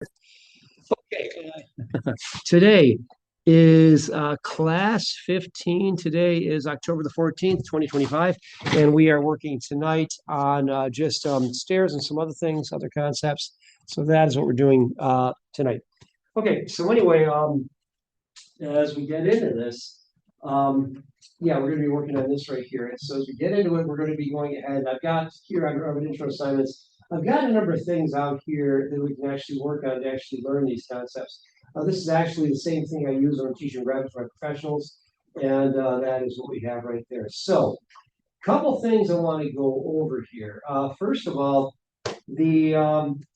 Okay, today is class 15. Today is October the 14th, 2025, and we are working tonight on just stairs and some other things, other concepts. So that is what we're doing tonight. Okay, so anyway, as we get into this, yeah, we're going to be working on this right here. And so as we get into it, we're going to be going ahead. I've got here, I've got intro assignments. I've got a number of things out here that we can actually work on to actually learn these concepts. This is actually the same thing I use when I'm teaching Revit to my professionals, and that is what we have right there. So, a couple things I want to go over here. First of all, the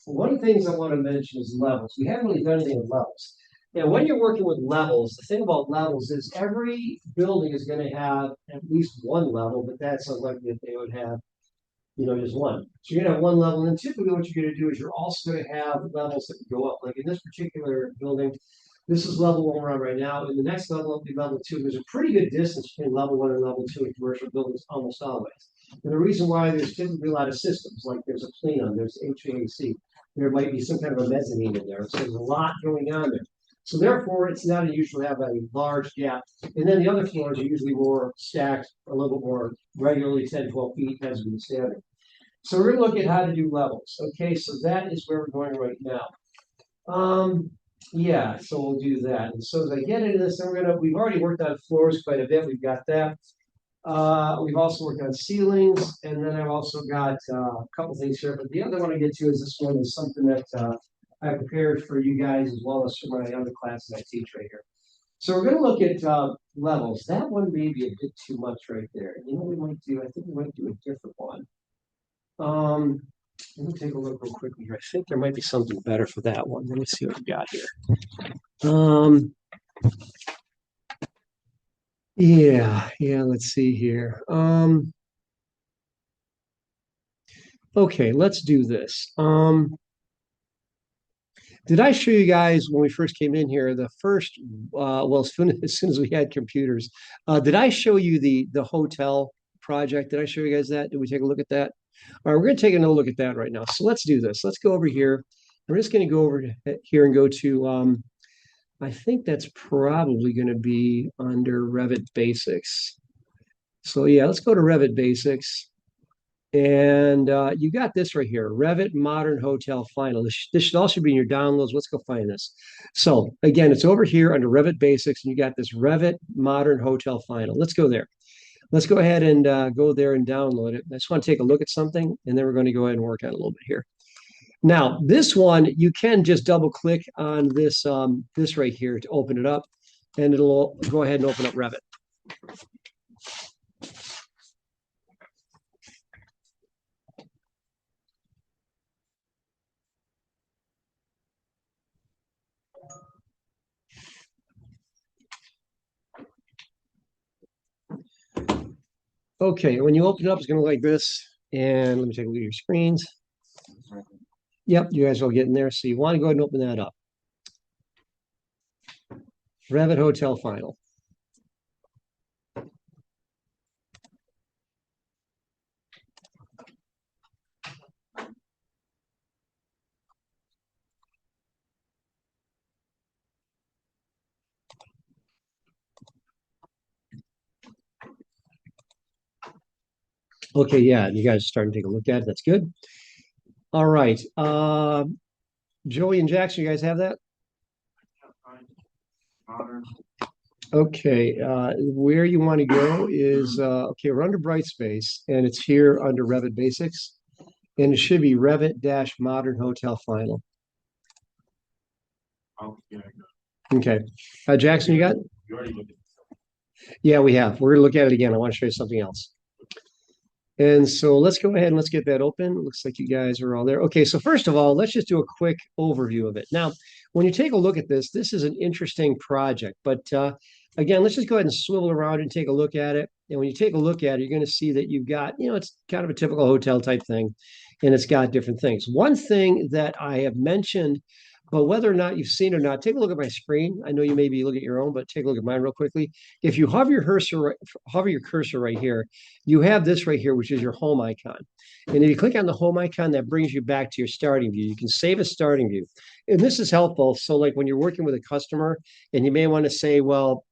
one of the things I want to mention is levels. We haven't really done anything with levels. And when you're working with levels, the thing about levels is every building is going to have at least one level, but that's unlikely that they would have, just one. So you're going to have one level, and typically what you're going to do is you're also going to have levels that go up. Like in this particular building, this is level one we're on right now, and the next level will be level two. There's a pretty good distance between level one and level two in commercial buildings almost always. And the reason why there's typically a lot of systems, like there's a plenum, there's HVAC, there might be some kind of a mezzanine in there. So there's a lot going on there. So therefore, it's not unusual to have a large gap. And then the other floors are usually more stacked, a little bit more regularly, 10, 12 feet, tends to be the standard. So we're going to look at how to do levels. Okay, so that is where we're going right now. Yeah, so we'll do that. And so as I get into this, then we've already worked on floors quite a bit. We've got that. We've also worked on ceilings, and then I've also got a couple things here. But the other one I get to is this one is something that I prepared for you guys as well as for my other classes I teach right here. So we're going to look at levels. That one may be a bit too much right there. You know what we might do? I think we might do a different one. Let me take a look real quickly here. I think there might be something better for that one. Let me see what we got here. Yeah, let's see here. Okay, let's do this. Did I show you guys when we first came in here, the first, well, as soon as we had computers, did I show you the hotel project? Did I show you guys that? Did we take a look at that? All right, we're going to take another look at that right now. So let's do this. Let's go over here. We're just going to go over here and go to, I think that's probably going to be under Revit Basics. So yeah, let's go to Revit Basics. And you got this right here, Revit Modern Hotel Final. This should also be in your downloads. Let's go find this. So again, it's over here under Revit Basics, and you got this Revit Modern Hotel Final. Let's go there. Let's go ahead and go there and download it. I just want to take a look at something, and then we're going to go ahead and work on it a little bit here. Now, this one, you can just double click on this, this right here to open it up, and it'll go ahead and open up Revit. Okay, when you open it up, it's going to look like this. And let me take a look at your screens. Yep, you guys are all getting there. So you want to go ahead and open that up. Revit Hotel Final. Okay, yeah, you guys are starting to take a look at it. That's good. All right. Joey and Jackson, you guys have that? Okay, where you want to go is, okay, we're under Brightspace, and it's here under Revit Basics, and it should be Revit-Modern Hotel Final. Okay. Jackson, you got it? Yeah, we have. We're going to look at it again. I want to show you something else. And so let's go ahead and let's get that open. It looks like you guys are all there. Okay, so first of all, let's just do a quick overview of it. Now, when you take a look at this, this is an interesting project. But again, let's just go ahead and swivel around and take a look at it. And when you take a look at it, you're going to see that you've got, it's kind of a typical hotel type thing. And it's got different things. One thing that I have mentioned But whether or not you've seen it or not, take a look at my screen. I know you maybe look at your own, but take a look at mine real quickly. If you hover your cursor right here, you have this right here, which is your home icon. And if you click on the home icon, that brings you back to your starting view. You can save a starting view. And this is helpful. So like when you're working with a customer and you may want to say, well,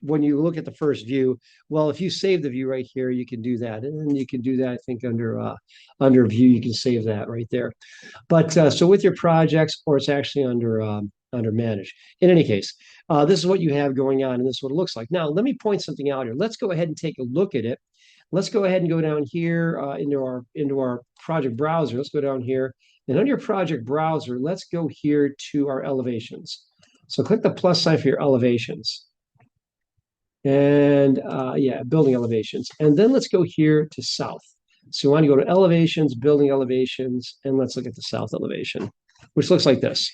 when you look at the first view, well, if you save the view right here, you can do that. And then you can do that, I think, under view, you can save that right there. But so with your projects, or it's actually under manage. In any case, this is what you have going on, and this is what it looks like. Now, let me point something out here. Let's go ahead and take a look at it. Let's go ahead and go down here into our project browser. Let's go down here, and under your project browser, let's go here to our elevations. So click the plus sign for your elevations. And yeah, building elevations. And then let's go here to south. So you want to go to elevations, building elevations, and let's look at the south elevation, which looks like this.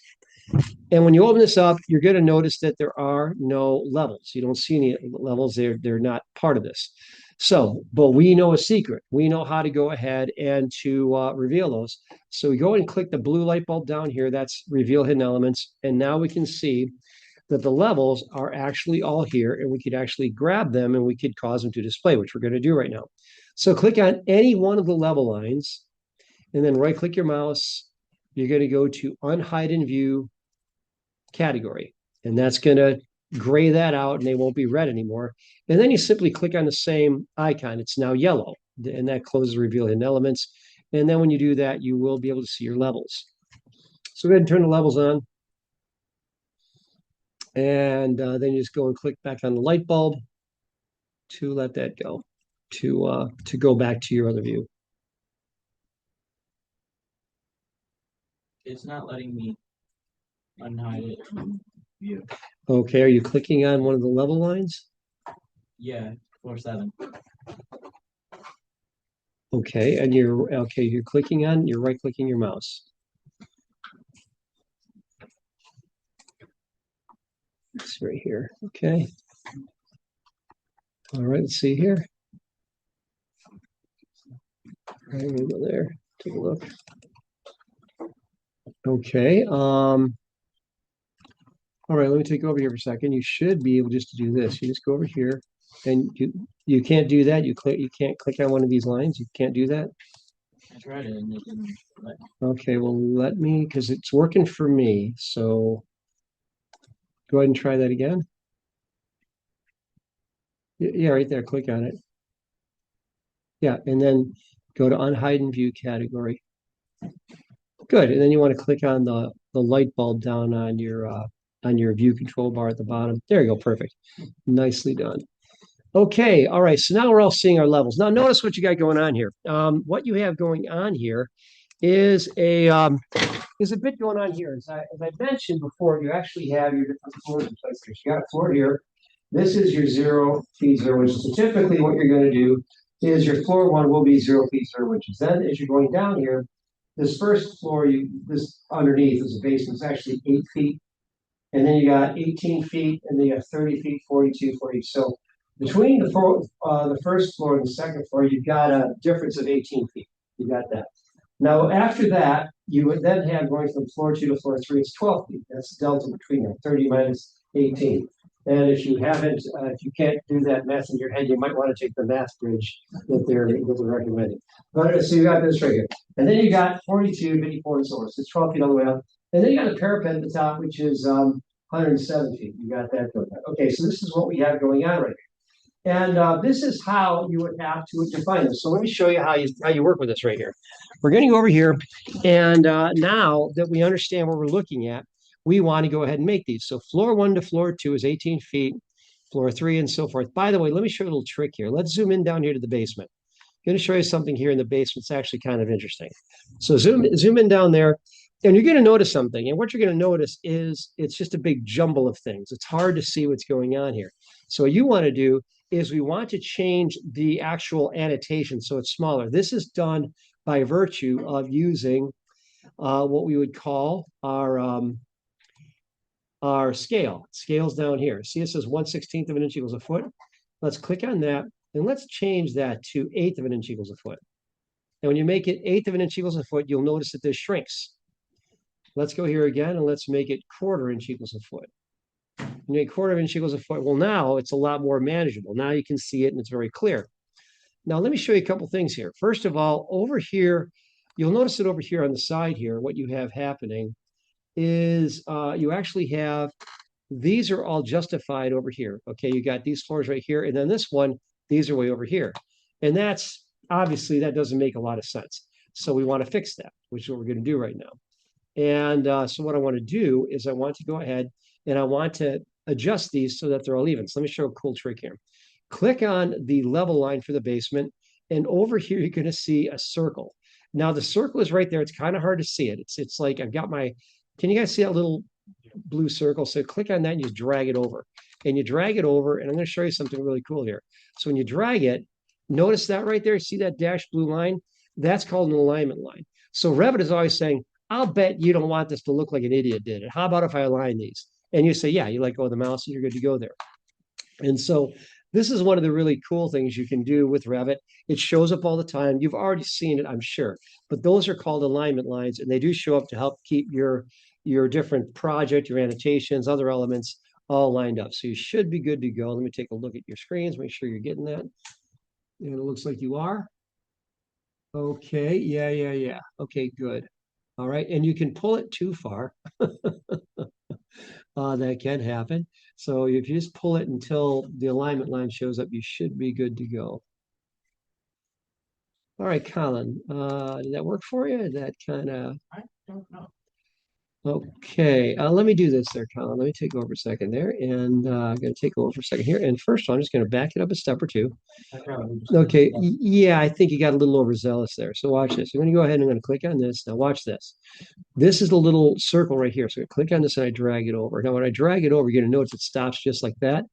And when you open this up, you're going to notice that there are no levels. You don't see any levels. They're not part of this. So, but we know a secret. We know how to go ahead and to reveal those. So we go and click the blue light bulb down here. That's reveal hidden elements. And now we can see that the levels are actually all here, and we could actually grab them and we could cause them to display, which we're going to do right now. So click on any one of the level lines, and then right click your mouse. You're going to go to unhide in view category, and that's going to gray that out and they won't be red anymore. And then you simply click on the same icon. It's now yellow, and that closes reveal hidden elements. And then when you do that, you will be able to see your levels. So go ahead and turn the levels on. And then you just go and click back on the light bulb to let that go, to go back to your other view. It's not letting me unhide it from view. Okay, are you clicking on one of the level lines? Yeah, 4-7. Okay, and you're clicking on, you're right clicking your mouse. It's right here. Okay. All right, let's see here. All right, we'll go there. Take a look. Okay. All right, let me take over here for a second. You should be able just to do this. You just go over here, and you can't do that. You can't click on one of these lines. You can't do that. I tried it and it didn't let me. Okay, well, let me, because it's working for me. So go ahead and try that again. Yeah, right there. Click on it. Yeah, and then go to unhide in view category. Good, and then you want to click on the light bulb down on your view control bar at the bottom. There you go, perfect. Nicely done. Okay, all right, so now we're all seeing our levels. Now notice what you got going on here. What you have going on here is a bit going on here. As I mentioned before, you actually have your different floors in place here. So you got a floor here. This is your 0 feet 0 inches. So typically what you're going to do is your floor one will be 0 feet 0 inches. Then as you're going down here, this first floor, this underneath is a basement. It's actually 8 feet. And then you got 18 feet, and then you have 30 feet, 42, 40. So between the first floor and the second floor, you've got a difference of 18 feet. You got that. Now, after that, you would then have going from floor 2 to floor 3, it's 12 feet. That's the delta between them, 30 minus 18. And if you can't do that math in your head, you might want to take the math bridge that they're recommending. But so you got this right here. And then you got 42, 54, and so on. So it's 12 feet all the way up. And then you got a parapet at the top, which is 107 feet. You got that going on. Okay, so this is what we have going on right here. And this is how you would have to define this. So let me show you how you work with this right here. We're going to go over here, and now that we understand what we're looking at, we want to go ahead and make these. So floor 1 to floor 2 is 18 feet, floor 3 and so forth. By the way, let me show you a little trick here. Let's zoom in down here to the basement. I'm going to show you something here in the basement. It's actually kind of interesting. So zoom in down there, and you're going to notice something. And what you're going to notice is it's just a big jumble of things. It's hard to see what's going on here. So what you want to do is we want to change the actual annotation so it's smaller. This is done by virtue of using what we would call our scale. Scale's down here. See, it says 1/16 of an inch equals a foot. Let's click on that, and let's change that to 1/8 of an inch equals a foot. And when you make it 1/8 of an inch equals a foot, you'll notice that this shrinks. Let's go here again and let's make it 1/4 inch equals a foot. You make 1/4 inch equals a foot. Well, now it's a lot more manageable. Now you can see it and it's very clear. Now, let me show you a couple things here. First of all, over here, you'll notice that over here on the side here, what you have happening is you actually have, these are all justified over here. Okay, you got these floors right here. And then this one, these are way over here. And that's, obviously, that doesn't make a lot of sense. So we want to fix that, which is what we're going to do right now. And so what I want to do is I want to go ahead and I want to adjust these so that they're all even. So let me show a cool trick here. Click on the level line for the basement. And over here, you're going to see a circle. Now, the circle is right there. It's kind of hard to see it. It's like I've got my, can you guys see that little blue circle? So click on that and you drag it over. And you drag it over, and I'm going to show you something really cool here. So when you drag it, notice that right there. See that dashed blue line? That's called an alignment line. So Revit is always saying, I'll bet you don't want this to look like an idiot did it. How about if I align these? And you say, yeah, you let go of the mouse and you're good to go there. And so this is one of the really cool things you can do with Revit. It shows up all the time. You've already seen it, I'm sure. But those are called alignment lines, and they do show up to help keep your different project, your annotations, other elements all lined up. So you should be good to go. Let me take a look at your screens, make sure you're getting that. And it looks like you are. Okay, yeah. Okay, good. All right, and you can pull it too far. That can happen. So if you just pull it until the alignment line shows up, you should be good to go. All right, Colin, did that work for you? That kind of, I don't know. okay. Let me do this there, Colin. Let me take over a second there, and I'm going to take over for a second here. And first, I'm just going to back it up a step or two. Okay, yeah, I think you got a little overzealous there. So watch this. I'm going to go ahead and I'm going to click on this. Now watch this. This is the little circle right here. So I click on this and I drag it over. Now, when I drag it over, you're going to notice it stops just like that.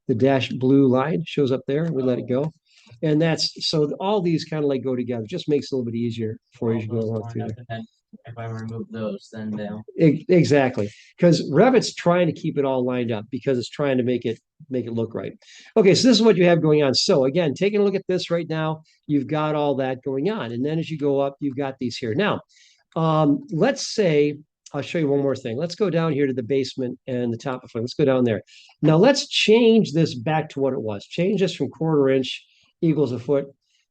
The dashed blue line shows up there. We let it go. And that's, so all these kind of like go together. Just makes it a little bit easier for you as you go along through there. If I remove those, then they'll. Exactly. Because Revit's trying to keep it all lined up because it's trying to make it look right. Okay, so this is what you have going on. So again, taking a look at this right now, you've got all that going on. And then as you go up, you've got these here. Now, let's say, I'll show you one more thing. Let's go down here to the basement and the top of it. Let's go down there. Now let's change this back to what it was. Change this from 1/4 inch equals a foot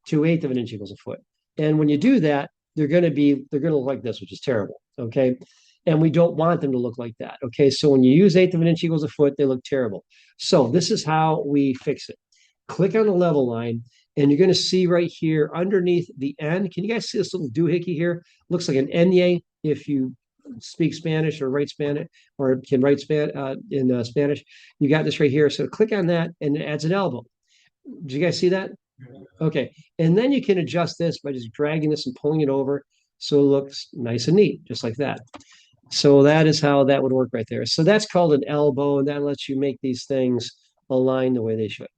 to 1/8 of an inch equals a foot. And when you do that, they're going to look like this, which is terrible. Okay. And we don't want them to look like that. Okay. So when you use 1/8 of an inch equals a foot, they look terrible. So this is how we fix it. Click on the level line, and you're going to see right here underneath the N. Can you guys see this little doohickey here? Looks like an Enye if you speak Spanish or write Spanish or can write in Spanish. You got this right here. So click on that, and it adds an elbow. Did you guys see that? Okay. And then you can adjust this by just dragging this and pulling it over so it looks nice and neat, just like that. So that is how that would work right there. So that's called an elbow, and that lets you make these things align the way they should.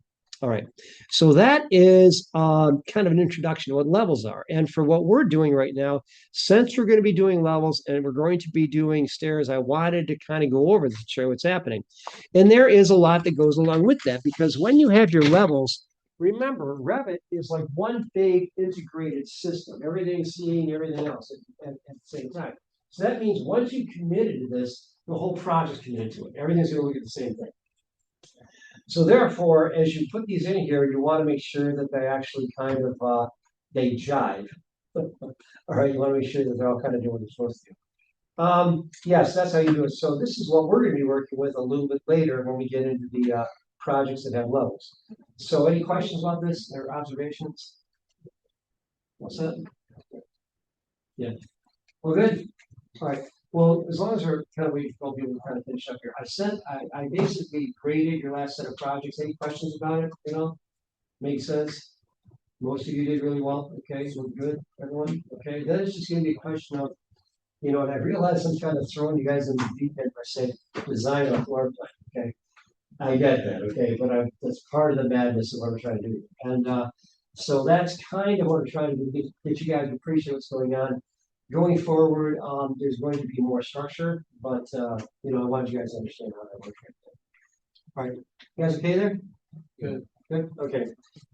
All right. So that is kind of an introduction to what levels are. And for what we're doing right now, since we're going to be doing levels and we're going to be doing stairs, I wanted to kind of go over this to show what's happening. And there is a lot that goes along with that, because when you have your levels, remember, Revit is like one big integrated system. Everything's seeing everything else at the same time. So that means once you've committed to this, the whole project's committed to it. Everything's going to look at the same thing. So therefore, as you put these in here, you want to make sure that they actually kind of, they jive. All right, you want to make sure that they're all kind of doing what they're supposed to. Yes, that's how you do it. So this is what we're going to be working with a little bit later when we get into the projects that have levels. So any questions about this or observations? What's that? Yeah. Well, good. All right. Well, as long as we're kind of waiting for people to kind of finish up here, I basically graded your last set of projects. Any questions about it? You know, makes sense. Most of you did really well. Okay, so good, everyone. Okay, then it's just going to be a question of, you know, and I realize I'm kind of throwing you guys in the deep end by saying design a floor plan. Okay, I get that. Okay, but that's part of the madness of what we're trying to do. And so that's kind of what we're trying to do, get you guys to appreciate what's going on. Going forward, there's going to be more structure, but you know, I want you guys to understand how that works. All right, you guys okay there? Good. Good. Okay.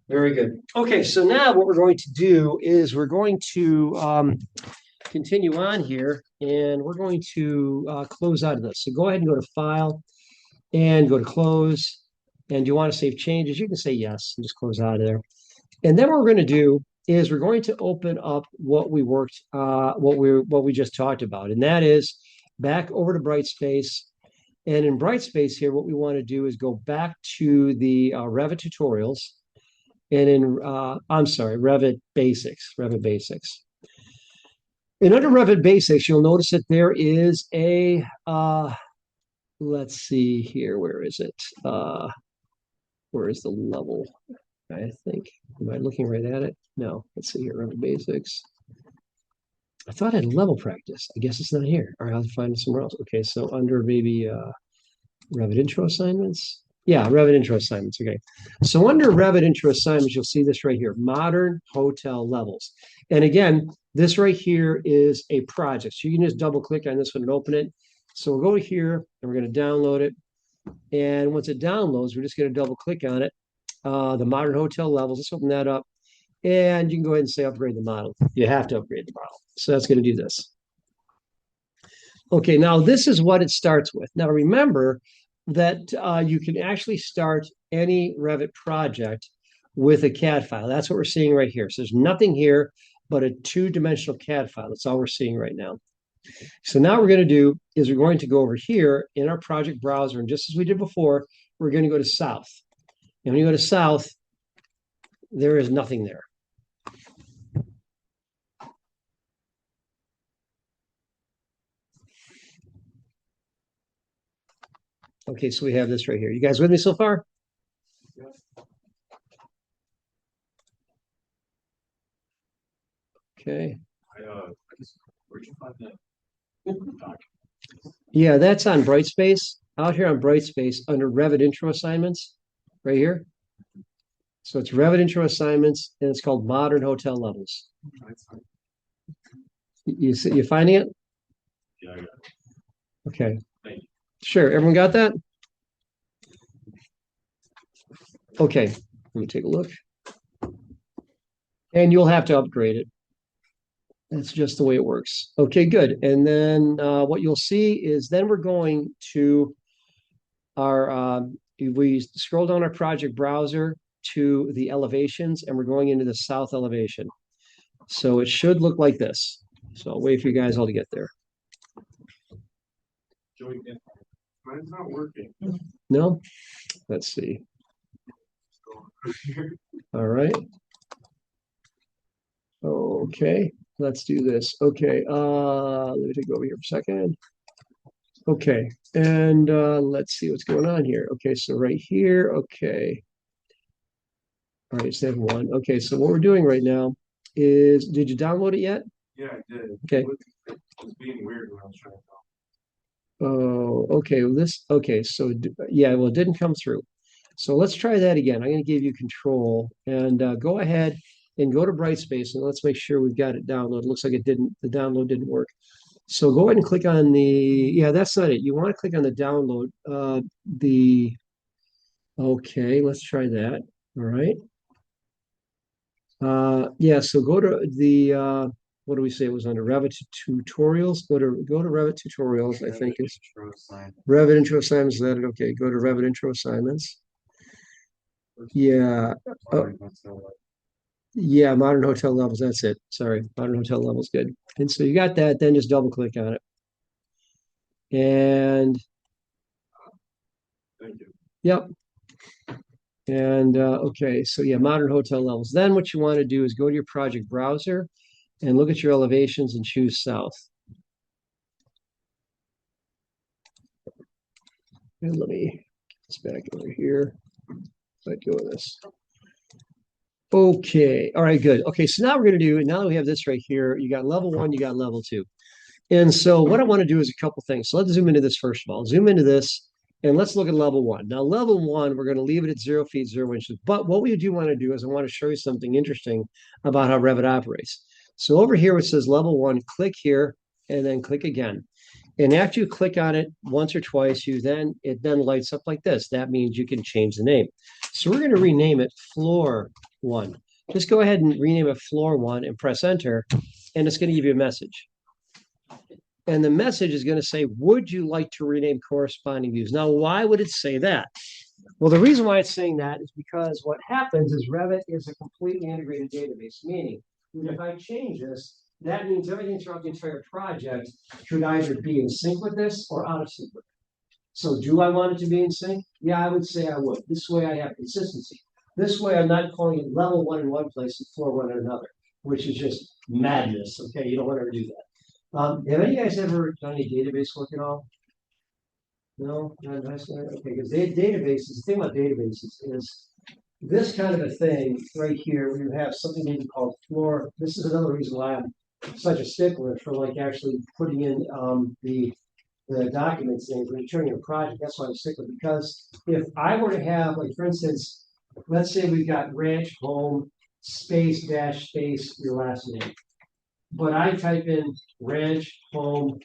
Very good. Okay, so now what we're going to do is we're going to continue on here, and we're going to close out of this. So go ahead and go to File and go to Close. And do you want to save changes? You can say yes and just close out of there. And then what we're going to do is we're going to open up what we worked, what we just talked about, and that is back over to Brightspace. And in Brightspace here, what we want to do is go back to the Revit tutorials, and in I'm sorry, Revit Basics. And under Revit Basics, you'll notice that there is a let's see here, where is it? Where is the level? I think. Am I looking right at it? No. Let's see here. Revit Basics. I thought I had level practice. I guess it's not here. All right, I'll find it somewhere else. Okay, so under maybe Revit Intro Assignments. Yeah, Revit Intro Assignments. Okay. So under Revit Intro Assignments, you'll see this right here, Modern Hotel Levels. And again, this right here is a project. So you can just double click on this one and open it. So we'll go here and we're going to download it. And once it downloads, we're just going to double click on it. The Modern Hotel Levels. Let's open that up. And you can go ahead and say upgrade the model. You have to upgrade the model. So that's going to do this. Okay, now this is what it starts with. Now remember that you can actually start any Revit project with a CAD file. That's what we're seeing right here. So there's nothing here but a two-dimensional CAD file. That's all we're seeing right now. So now what we're going to do is we're going to go over here in our project browser, and just as we did before, we're going to go to South. And when you go to South, there is nothing there. Okay, so we have this right here. You guys with me so far? Okay. Where'd you find that? Yeah, that's on Brightspace. Out here on Brightspace under Revit Intro Assignments, right here. So it's Revit Intro Assignments, and it's called Modern Hotel Levels. You finding it? Yeah, I got it. Okay. Thank you. Sure. Everyone got that? Okay. Let me take a look. And you'll have to upgrade it. That's just the way it works. Okay, good. And then what you'll see is then we're going to our, we scroll down our project browser to the elevations, and we're going into the south elevation. So it should look like this. So I'll wait for you guys all to get there. Joey, mine's not working. No? Let's see. All right. Okay, let's do this. Okay, let me take over here for a second. Okay, and let's see what's going on here. Okay, so right here, okay. All right, step one. Okay, so what we're doing right now is, did you download it yet? Yeah, I did. Okay. It was being weird when I was trying to talk. Oh, okay. Well, okay. So yeah, well, it didn't come through. So let's try that again. I'm going to give you control and go ahead and go to Brightspace and let's make sure we've got it downloaded. Looks like it didn't, the download didn't work. So go ahead and click on the, yeah, that's not it. You want to click on the download, okay, let's try that. All right. Yeah, so go to the, what do we say it was under Revit tutorials? Go to Revit tutorials, I think it's Revit intro assignments. Is that it? Okay, go to Revit intro assignments. Yeah. Yeah, modern hotel levels. That's it. Sorry, modern hotel levels. Good. And so you got that. Then just double click on it. And Thank you. yep. And okay, so yeah, modern hotel levels. Then what you want to do is go to your project browser and look at your elevations and choose south. And let me get this back over here. Let go of this. Okay, all right, good. Okay, so now we're going to do, now that we have this right here, you got level one, you got level two. And so what I want to do is a couple things. So let's zoom into this first of all. Zoom into this, and let's look at level one. Now, level one, we're going to leave it at 0 feet, 0 inches. But what we do want to do is I want to show you something interesting about how Revit operates. So over here, it says level one, click here, and then click again. And after you click on it once or twice, it then lights up like this. That means you can change the name. So we're going to rename it floor one. Just go ahead and rename it floor one and press enter, and it's going to give you a message. And the message is going to say, would you like to rename corresponding views? Now, why would it say that? Well, the reason why it's saying that is because what happens is Revit is a completely integrated database, meaning that if I change this, that means everything throughout the entire project should either be in sync with this or out of sync with it. So do I want it to be in sync? Yeah, I would say I would. This way I have consistency. This way I'm not calling it level one in one place and floor one in another, which is just madness. Okay, you don't want to ever do that. Have any of you guys ever done any database work at all? No? Okay, because databases, the thing about databases is this kind of a thing right here, where you have something maybe called floor. This is another reason why I'm such a stickler for like actually putting in the documents things when you're turning a project. That's why I'm stickler, because if I were to have, like, for instance, let's say we've got ranch home space dash space your last name. But I type in ranch home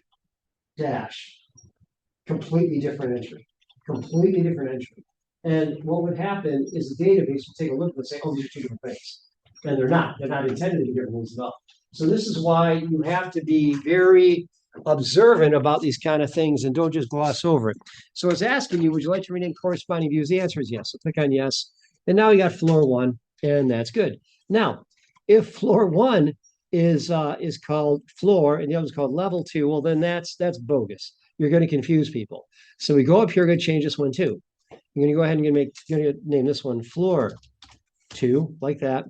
dash, completely different entry, completely different entry. And what would happen is the database would take a look and say, oh, these are two different things. And they're not intended to be different things at all. So this is why you have to be very observant about these kind of things and don't just gloss over it. So it's asking you, would you like to rename corresponding views? The answer is yes. So click on yes. And now you got floor one, and that's good. Now, if floor one is called floor and the other is called level two, well, then that's bogus. You're going to confuse people. So we go up here, we're going to change this one too. I'm going to go ahead and name this one floor two, like that.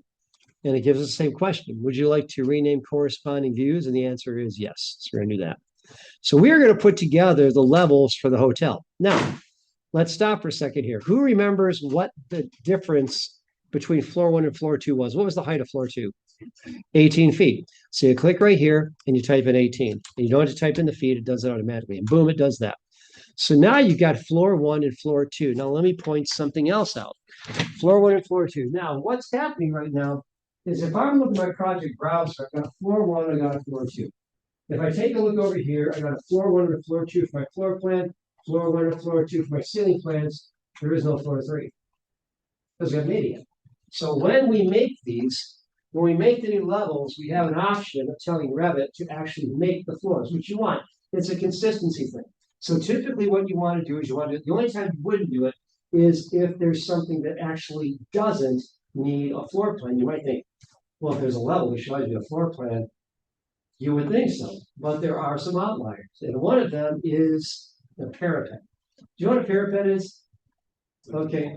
And it gives us the same question. Would you like to rename corresponding views? And the answer is yes. So we're going to do that. So we are going to put together the levels for the hotel. Now, let's stop for a second here. Who remembers what the difference between floor one and floor two was? What was the height of floor two? 18 feet. So you click right here and you type in 18. And you don't have to type in the feet, it does it automatically. And boom, it does that. So now you've got floor one and floor two. Now let me point something else out. Floor one and floor two. Now what's happening right now is if I'm looking at my project browser, I've got a floor one, I got a floor two. If I take a look over here, I got a floor one and a floor two for my floor plan, floor one and floor two for my ceiling plans. There is no floor three because we haven't made it yet. So when we make these, when we make the new levels, we have an option of telling Revit to actually make the floors, which you want. It's a consistency thing. So typically what you want to do is the only time you wouldn't do it is if there's something that actually doesn't need a floor plan. You might think, well, if there's a level, we should always do a floor plan. You would think so, but there are some outliers. And one of them is the parapet. Do you know what a parapet is? Okay.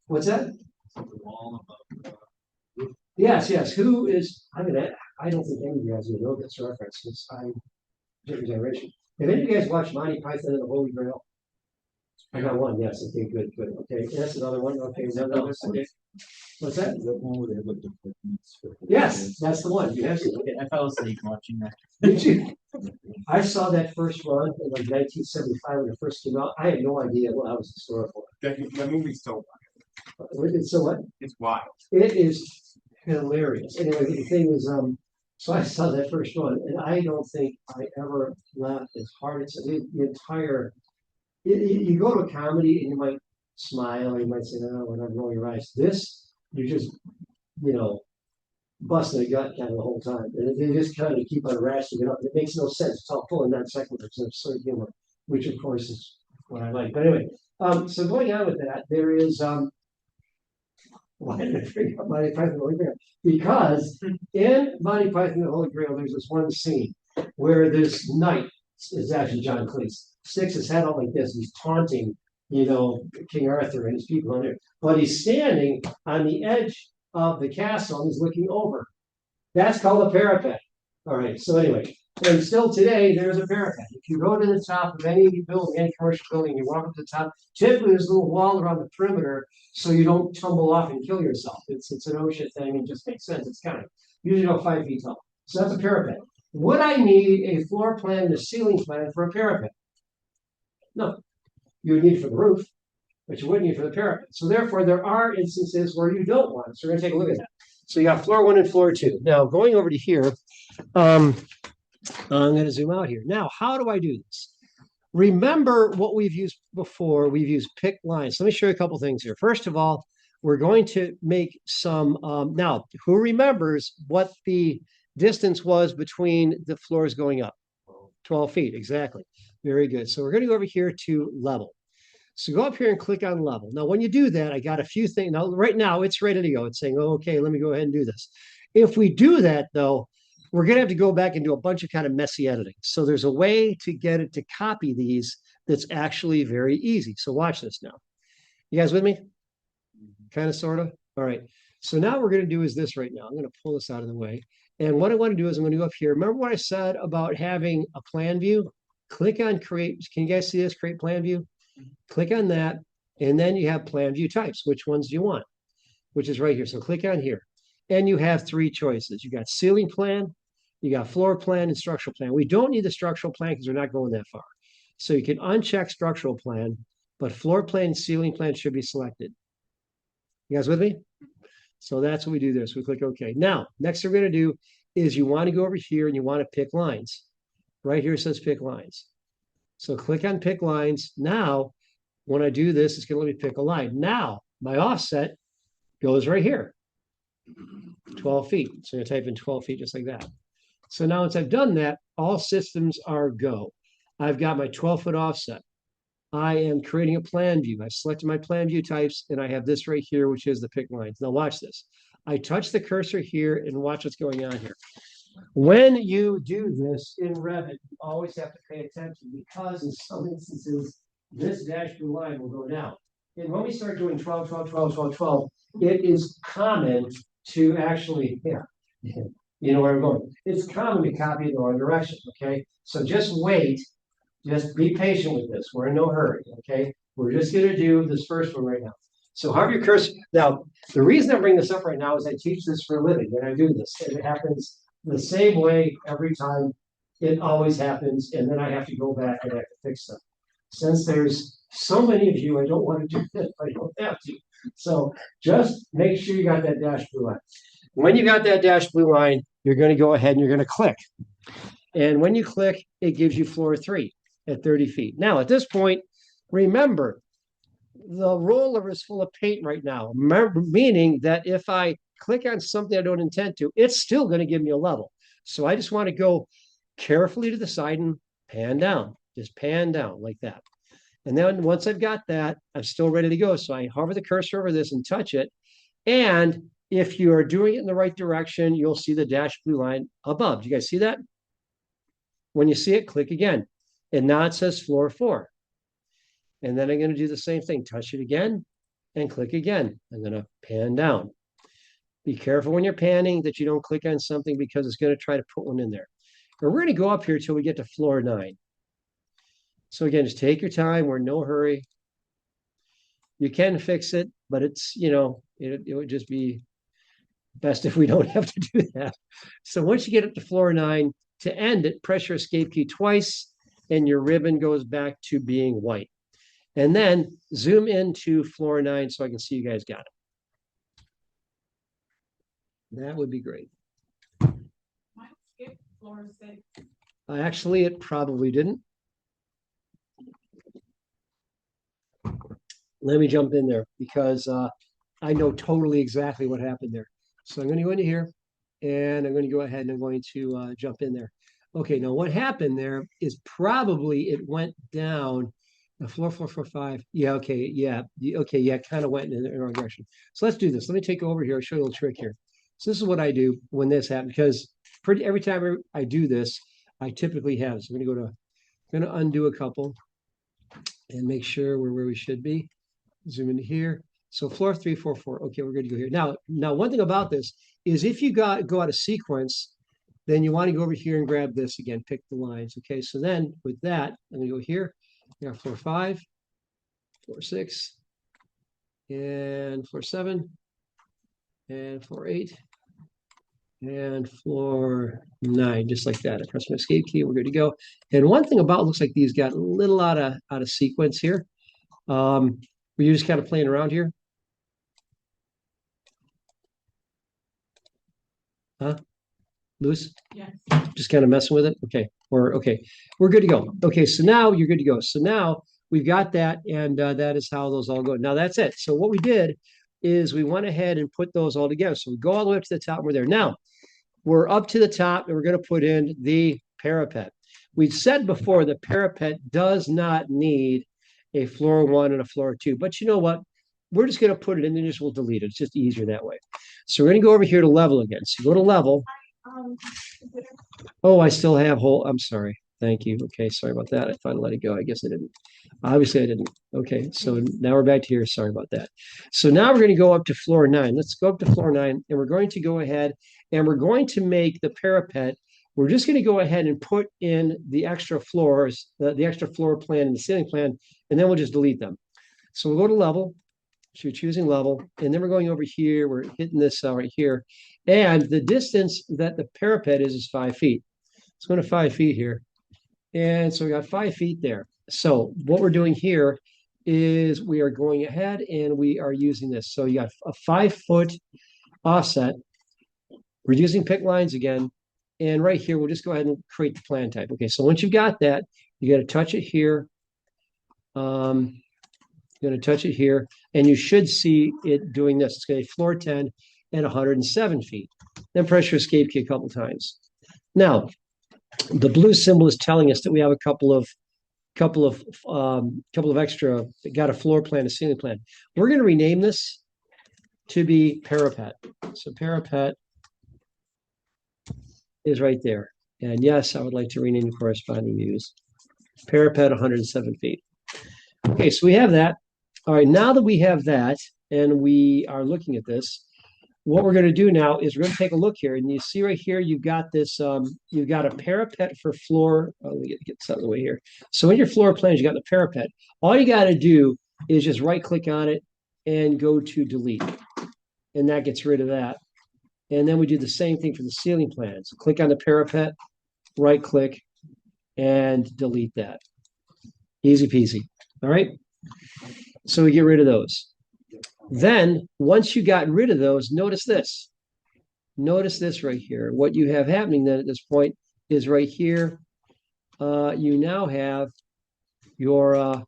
What's that? Yes, yes. Who is, I don't think any of you guys would know this reference because I'm different generation. Have any of you guys watched Monty Python and the Holy Grail? I got one, yes. Okay, good. Okay, that's another one. Okay, no, okay. What's that? Yes, that's the one. You have to. Okay, I fell asleep watching that. Did you? I saw that first run in like 1975 when it first came out. I had no idea what I was historical. That movie's so wild. So what? It's wild. It is hilarious. Anyway, the thing is, so I saw that first one, and I don't think I ever laughed as hard as the entire. You go to a comedy and you might smile, you might say, "Oh, we're not rolling your eyes." This, you just, busting a gut kind of the whole time, and they just kind of keep on ratcheting it up. It makes no sense. It's all full of non sequitur. It's absurd humor, which of course is what I like. But anyway, so going on with that, there is why did I bring up Monty Python and the Holy Grail? Because in Monty Python and the Holy Grail, there's this one scene where this knight is actually John Cleese, sticks his head out like this. He's taunting, King Arthur and his people on there. But he's standing on the edge of the castle and he's looking over. That's called a parapet. All right. So anyway, and still today, there's a parapet. If you go to the top of any building, any commercial building, you walk up to the top, typically there's a little wall around the perimeter so you don't tumble off and kill yourself. It's an OSHA thing. It just makes sense. It's kind of usually about 5 feet tall. So that's a parapet. Would I need a floor plan and a ceiling plan for a parapet? No. You would need it for the roof, but you wouldn't need it for the parapet. So therefore, there are instances where you don't want it. So we're going to take a look at that. So you got floor one and floor two. Now, going over to here, I'm going to zoom out here. Now, how do I do this? Remember what we've used before. We've used pick lines. Let me show you a couple things here. First of all, we're going to make some, now, who remembers what the distance was between the floors going up? 12 feet, exactly. Very good. So we're going to go over here to level. So go up here and click on level. Now, when you do that, I got a few things. Now, right now, it's ready to go. It's saying, oh, okay, let me go ahead and do this. If we do that, though, we're going to have to go back and do a bunch of kind of messy editing. So there's a way to get it to copy these that's actually very easy. So watch this now. You guys with me? Kind of, sort of? All right. So now what we're going to do is this right now. I'm going to pull this out of the way. And what I want to do is I'm going to go up here. Remember what I said about having a plan view? Click on create. Can you guys see this? Create plan view. Click on that. And then you have plan view types. Which ones do you want? Which is right here. So click on here. And you have three choices. You got ceiling plan, you got floor plan, and structural plan. We don't need the structural plan because we're not going that far. So you can uncheck structural plan, but floor plan and ceiling plan should be selected. You guys with me? So that's what we do there. So we click OK. Now, next thing we're going to do is you want to go over here and you want to pick lines. Right here it says pick lines. So click on pick lines. Now, when I do this, it's going to let me pick a line. Now, my offset goes right here, 12 feet. So I'm going to type in 12 feet just like that. So now once I've done that, all systems are go. I've got my 12-foot offset. I am creating a plan view. I selected my plan view types, and I have this right here, which is the pick lines. Now watch this. I touch the cursor here and watch what's going on here. When you do this in Revit, you always have to pay attention because in some instances, this dashed blue line will go down. And when we start doing 12, 12, 12, 12, 12, it is common to actually, you know where I'm going. It's common to copy in the wrong direction, okay? So just wait. Just be patient with this. We're in no hurry, okay? We're just going to do this first one right now. So have your cursor. Now, the reason I bring this up right now is I teach this for a living, and I do this. And it happens the same way every time. It always happens, and then I have to go back and I have to fix them. Since there's so many of you, I don't want to do this. I don't have to. So just make sure you got that dashed blue line. When you got that dashed blue line, you're going to go ahead and you're going to click. And when you click, it gives you floor 3 at 30 feet. Now, at this point, remember, the roller is full of paint right now, meaning that if I click on something I don't intend to, it's still going to give me a level. So I just want to go carefully to the side and pan down, just pan down like that. And then once I've got that, I'm still ready to go. So I hover the cursor over this and touch it. And if you are doing it in the right direction, you'll see the dashed blue line above. Do you guys see that? When you see it, click again. And now it says floor 4. And then I'm going to do the same thing. Touch it again and click again. I'm going to pan down. Be careful when you're panning that you don't click on something because it's going to try to put one in there. And we're going to go up here till we get to floor 9. So again, just take your time. We're in no hurry. You can fix it, but it's, it would just be best if we don't have to do that. So once you get up to floor 9, to end it, press your escape key twice, and your ribbon goes back to being white. And then zoom into floor 9 so I can see you guys got it. That would be great. Might skip floor 6. Actually, it probably didn't. Let me jump in there because I know totally exactly what happened there. So I'm going to go into here and I'm going to go ahead and I'm going to jump in there. Okay, now what happened there is probably it went down floor 5. Yeah, okay, yeah, okay, yeah, kind of went in the wrong direction. So let's do this. Let me take over here. I'll show you a little trick here. So this is what I do when this happens because every time I do this, I typically have. So I'm going to undo a couple and make sure we're where we should be. Zoom into here. So floor 3, 4, 4. Okay, we're good to go here. Now one thing about this is if you go out of sequence, then you want to go over here and grab this again, pick the lines. Okay, so then with that, I'm going to go here. We got floor 5, floor 6, and floor 7, and floor 8, and floor 9, just like that. I press my escape key, we're good to go. And one thing about it, looks like these got a little out of sequence here. Were you just kind of playing around here? Huh? Loose? Yes. Just kind of messing with it? Okay. Okay. We're good to go. Okay, so now you're good to go. So now we've got that, and that is how those all go. Now that's it. So what we did is we went ahead and put those all together. So we go all the way up to the top, and we're there. Now, we're up to the top, and we're going to put in the parapet. we've said before the parapet does not need a floor 1 and a floor 2, but you know what? We're just going to put it in and just we'll delete it. It's just easier that way. So we're going to go over here to level again. So go to level. Um, Oh, I still have whole. I'm sorry. Thank you. Okay, sorry about that. I thought I let it go. I guess I didn't. Obviously, I didn't. Okay, so now we're back to here. Sorry about that. So now we're going to go up to floor 9. Let's go up to floor 9, and we're going to go ahead and we're going to make the parapet. We're just going to go ahead and put in the extra floors, the extra floor plan and the ceiling plan, and then we'll just delete them. So we'll go to level. So you're choosing level, and then we're going over here. We're hitting this right here, and the distance that the parapet is 5 feet. Let's go to 5 feet here. And so we got 5 feet there. So what we're doing here is we are going ahead and we are using this. So you got a 5-foot offset. We're using pick lines again. And right here, we'll just go ahead and create the plan type. Okay, so once you've got that, you got to touch it here. You're going to touch it here, and you should see it doing this. It's going to be floor 10 at 107 feet. Then press your escape key a couple times. Now, the blue symbol is telling us that we have a couple of extra, got a floor plan, a ceiling plan. We're going to rename this to be parapet. So parapet is right there. And yes, I would like to rename the corresponding views. Parapet 107 feet. Okay, so we have that. All right, now that we have that and we are looking at this, what we're going to do now is we're going to take a look here, and you see right here, you've got this, you've got a parapet for floor. Let me get this out of the way here. So in your floor plans, you got the parapet. All you got to do is just right click on it and go to delete, and that gets rid of that. And then we do the same thing for the ceiling plans. Click on the parapet, right click, and delete that. Easy peasy. All right. So we get rid of those. Then, once you got rid of those, notice this. Notice this right here. What you have happening then at this point is right here. You now have your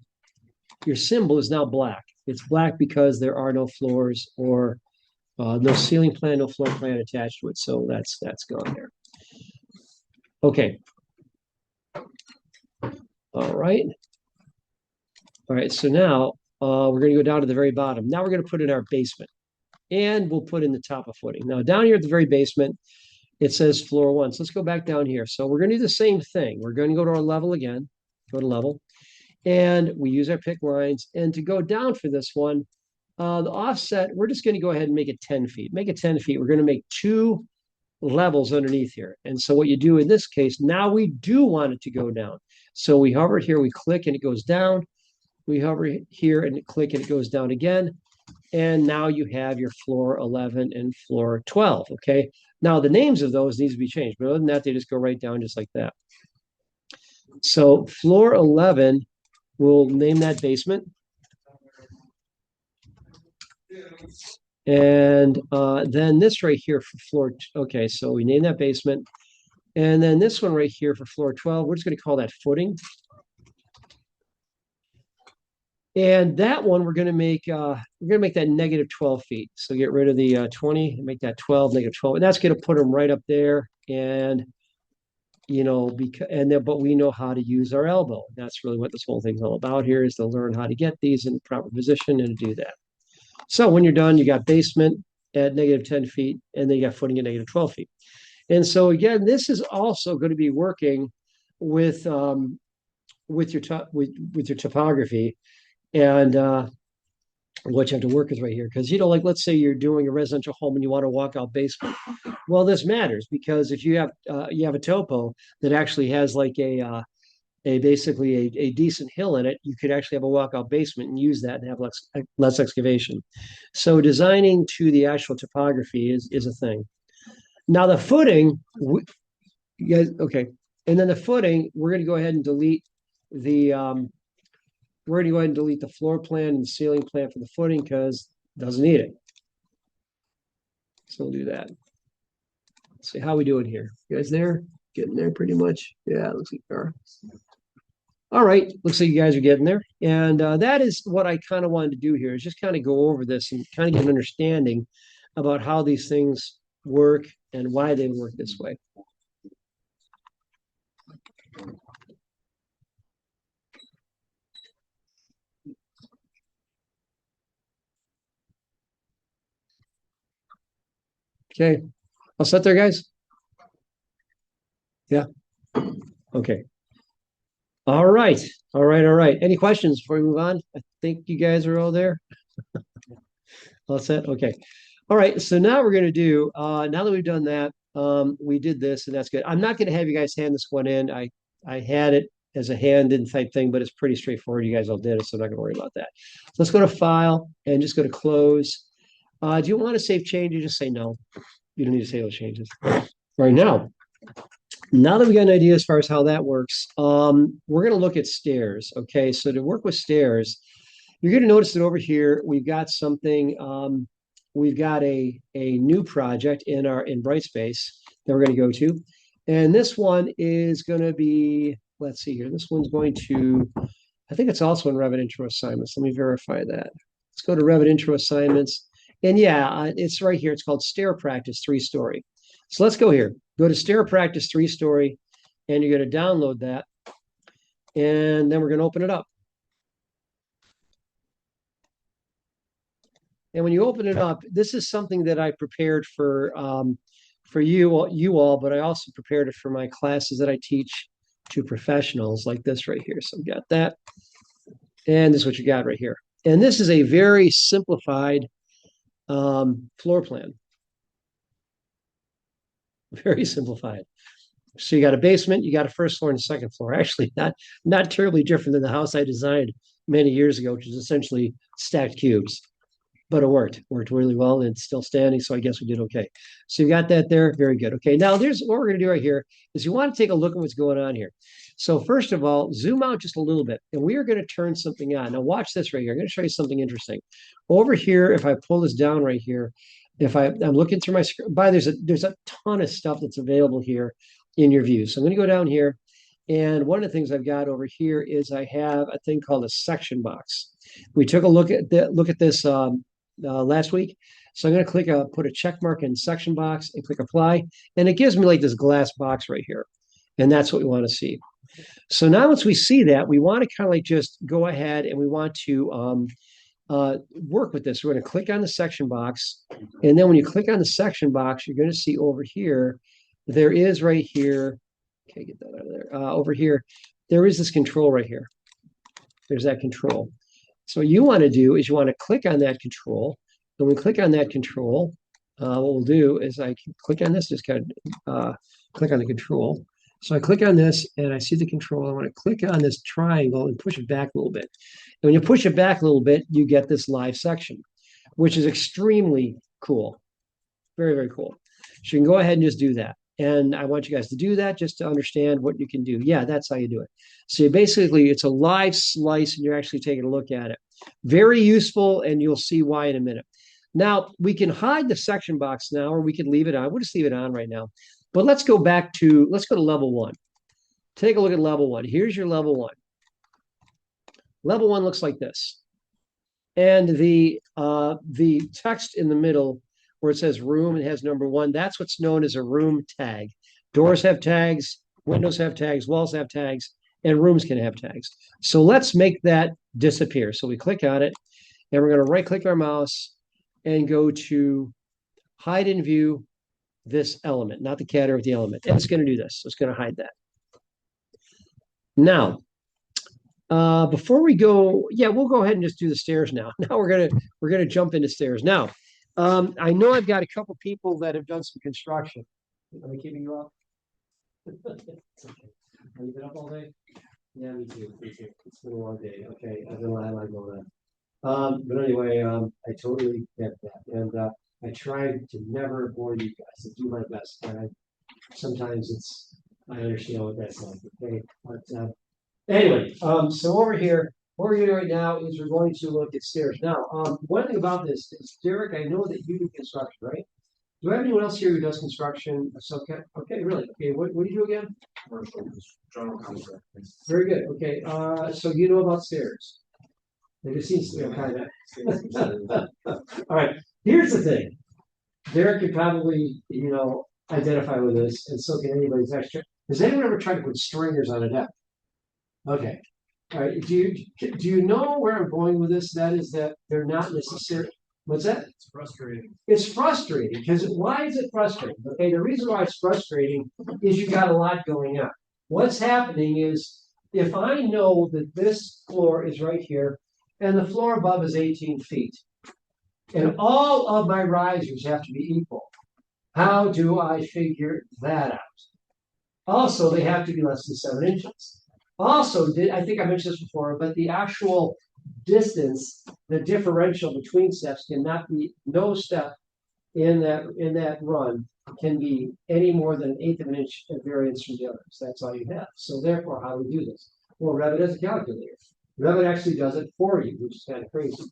symbol is now black. It's black because there are no floors or no ceiling plan, no floor plan attached to it. So that's gone there. Okay. All right. All right. So now we're going to go down to the very bottom. Now we're going to put in our basement, and we'll put in the top of footing. Now down here at the very basement, it says floor 1. So let's go back down here. So we're going to do the same thing. We're going to go to our level again, go to level, and we use our pick lines. And to go down for this one, the offset, we're just going to go ahead and make it 10 feet. Make it 10 feet. We're going to make 2 levels underneath here. And so what you do in this case, now we do want it to go down. So we hover here, we click, and it goes down. We hover here and click, and it goes down again. And now you have your floor 11 and floor 12, okay? Now, the names of those needs to be changed, but other than that, they just go right down just like that. So floor 11, we'll name that basement. And then this right here for floor, okay, so we name that basement. And then this one right here for floor 12, we're just going to call that footing. And that one we're going to make that negative 12 feet. So get rid of the 20 and make that 12, negative 12. And that's going to put them right up there. And you know, but we know how to use our elbow. That's really what this whole thing's all about here, is to learn how to get these in the proper position and to do that. So when you're done, you got basement at negative 10 feet, and then you got footing at negative 12 feet. And so again, this is also going to be working with your topography. And what you have to work with right here, because you know, like let's say you're doing a residential home and you want to walk out basement. Well, this matters because if you have a topo that actually has like basically a decent hill in it, you could actually have a walkout basement and use that and have less excavation. So designing to the actual topography is a thing. Now the footing, you guys, okay, and then the footing, we're going to go ahead and delete the. We're going to go ahead and delete the floor plan and the ceiling plan for the footing because it doesn't need it. So we'll do that. Let's see how we doing here. You guys there? Getting there pretty much? Yeah, it looks like you are. All right, looks like you guys are getting there. And that is what I kind of wanted to do here, is just kind of go over this and kind of get an understanding about how these things work and why they work this way. Okay. I'll set there, guys. Yeah. Okay. All right. All right. All right. Any questions before we move on? I think you guys are all there. All set? Okay. All right. So now we're going to do, now that we've done that, we did this and that's good. I'm not going to have you guys hand this one in. I had it as a hand-in type thing, but it's pretty straightforward. You guys all did it, so I'm not going to worry about that. So let's go to File and just go to Close. Do you want to save changes? Just say no. You don't need to save those changes. Right now that we got an idea as far as how that works, we're going to look at stairs. Okay, so to work with stairs, you're going to notice that over here we've got something. We've got a new project in Brightspace that we're going to go to, and this one is going to be. Let's see here. This one's going to. I think it's also in Revit Intro Assignments. Let me verify that. Let's go to Revit Intro Assignments, and yeah, it's right here. It's called Stair Practice 3-Story. So let's go here. Go to Stair Practice 3-Story, and you're going to download that, and then we're going to open it up. And when you open it up, this is something that I prepared for you all, but I also prepared it for my classes that I teach to professionals like this right here. So we got that, and this is what you got right here. And this is a very simplified floor plan. Very simplified. So you got a basement, you got a first floor and a second floor. Actually, not terribly different than the house I designed many years ago, which is essentially stacked cubes. But it worked really well, and it's still standing. So I guess we did okay. So you got that there. Very good. Okay. Now there's what we're going to do right here is you want to take a look at what's going on here. So first of all, zoom out just a little bit, and we are going to turn something on. Now watch this right here. I'm going to show you something interesting. Over here, if I pull this down right here, if I'm looking through my screen, there's a ton of stuff that's available here in your view. So I'm going to go down here, and one of the things I've got over here is I have a thing called a section box. We took a look at this last week. So I'm going to click put a check mark in section box and click apply, and it gives me like this glass box right here, and that's what we want to see. So now once we see that, we want to kind of like just go ahead and we want to work with this. We're going to click on the section box, and then when you click on the section box, you're going to see over here, there is right here, okay, get that out of there, over here, there is this control right here. There's that control. So what you want to do is you want to click on that control. When we click on that control, what we'll do is I can click on this, just kind of click on the control. So I click on this and I see the control. I want to click on this triangle and push it back a little bit. And when you push it back a little bit, you get this live section, which is extremely cool. Very, very cool. So you can go ahead and just do that. And I want you guys to do that just to understand what you can do. Yeah, that's how you do it. So basically, it's a live slice, and you're actually taking a look at it. Very useful, and you'll see why in a minute. Now, we can hide the section box now, or we can leave it on. We'll just leave it on right now. But let's go to level 1. Take a look at level 1. Here's your level 1. Level 1 looks like this. And the text in the middle where it says room and has number 1, that's what's known as a room tag. Doors have tags, windows have tags, walls have tags, and rooms can have tags. So let's make that disappear. So we click on it, and we're going to right-click our mouse and go to hide in view this element, not the cat or the element. And it's going to do this. So it's going to hide that. Now, before we go, yeah, we'll go ahead and just do the stairs now. Now we're gonna jump into stairs. Now, I know I've got a couple people that have done some construction. Am I keeping you up? Have you been up all day? Yeah, me too. It's been a long day. Okay, I don't know how I go that. But anyway, I totally get that, and I try to never bore you guys. I do my best. Sometimes I understand what that's like. Okay, but anyway, so over here, what we're doing right now is we're going to look at stairs. Now, one thing about this is, Derek, I know that you do construction, right? Do I have anyone else here who does construction? Okay, really? Okay, what do you do again? General contractor. Very good. Okay, so you know about stairs. Have you seen stairs? Kind of. All right. Here's the thing. Derek could probably, identify with this, and so can anybody who's actually. Has anyone ever tried to put stringers on a deck? Okay. All right. Do you know where I'm going with this? That is that they're not necessary. What's that? It's frustrating. It's frustrating because why is it frustrating? Okay, the reason why it's frustrating is you got a lot going on. What's happening is if I know that this floor is right here and the floor above is 18 feet and all of my risers have to be equal, how do I figure that out? Also, they have to be less than 7 inches. Also, I think I mentioned this before, but the actual distance, the differential between steps cannot be, no step in that run can be any more than 1/8 of an inch of variance from the others. That's all you have. So therefore, how do we do this? Well, Revit has a calculator. Revit actually does it for you, which is kind of crazy.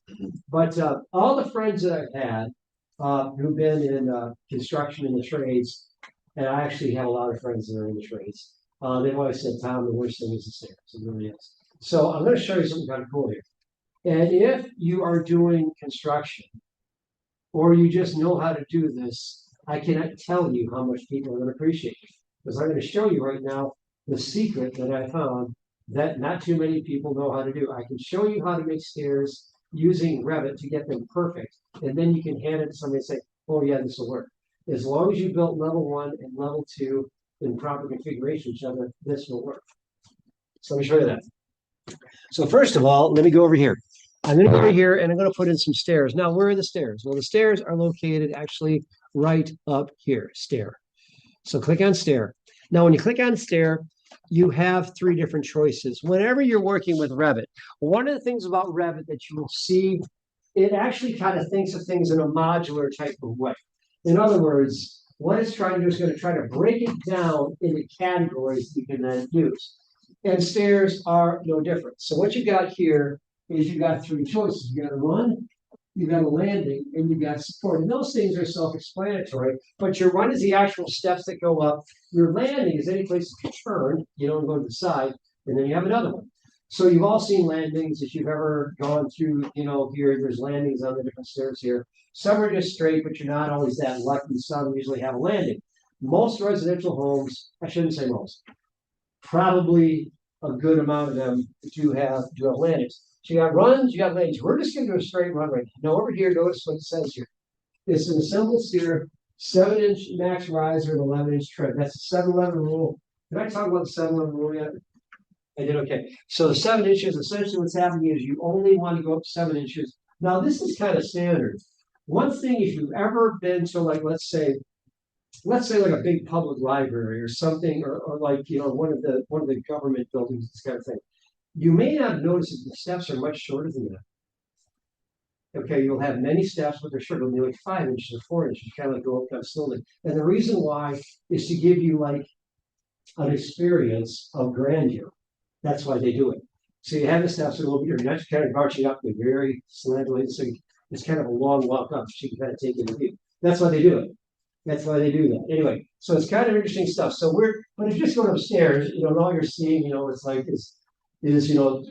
But all the friends that I've had who've been in construction in the trades, and I actually have a lot of friends that are in the trades, they've always said, Tom, the worst thing is the stairs. It really is. So I'm going to show you something kind of cool here. And if you are doing construction, or you just know how to do this, I cannot tell you how much people are going to appreciate it. Because I'm going to show you right now the secret that I found that not too many people know how to do. I can show you how to make stairs using Revit to get them perfect. And then you can hand it to somebody and say, oh yeah, this will work. As long as you built level 1 and level 2 in proper configuration each other, this will work. So let me show you that. So first of all, let me go over here. I'm going to go over here and I'm going to put in some stairs. Now, where are the stairs? Well, the stairs are located actually right up here, stair. So click on stair. Now, when you click on stair, you have 3 different choices. Whenever you're working with Revit, one of the things about Revit that you will see, it actually kind of thinks of things in a modular type of way. In other words, what it's trying to do is going to try to break it down into categories that you can then use. And stairs are no different. So what you got here is you got 3 choices. You got a run, you got a landing, and you got support. And those things are self-explanatory, but your run is the actual steps that go up. Your landing is any place that you turn, you don't go to the side, and then you have another one. So you've all seen landings. If you've ever gone through, here, there's landings on the different stairs here. Some are just straight, but you're not always that lucky. Some usually have a landing. Most residential homes, I shouldn't say most, probably a good amount of them do have landings. So you got runs, you got landings. We're just going to do a straight run right now. Now over here, notice what it says here. It's an assembled stair, 7-inch max riser, and 11-inch trim. That's the 7-11 rule. Did I talk about the 7-11 rule yet? I did, okay. So the 7 inches, essentially what's happening is you only want to go up 7 inches. Now this is kind of standard. One thing, if you've ever been to, like, let's say like a big public library or something, or like, one of the government buildings, this kind of thing, you may not notice that the steps are much shorter than that. Okay, you'll have many steps, but they're short. They'll be like 5 inches or 4 inches, kind of like go up kind of slowly. And the reason why is to give you like an experience of grandeur. That's why they do it. So you have the steps a little bit, you're not kind of marching up with very slantly, so it's kind of a long walk up, so you can kind of take it in view. That's why they do it. That's why they do that. Anyway, so it's kind of interesting stuff. So but if you're just going upstairs, and all you're seeing, it's like is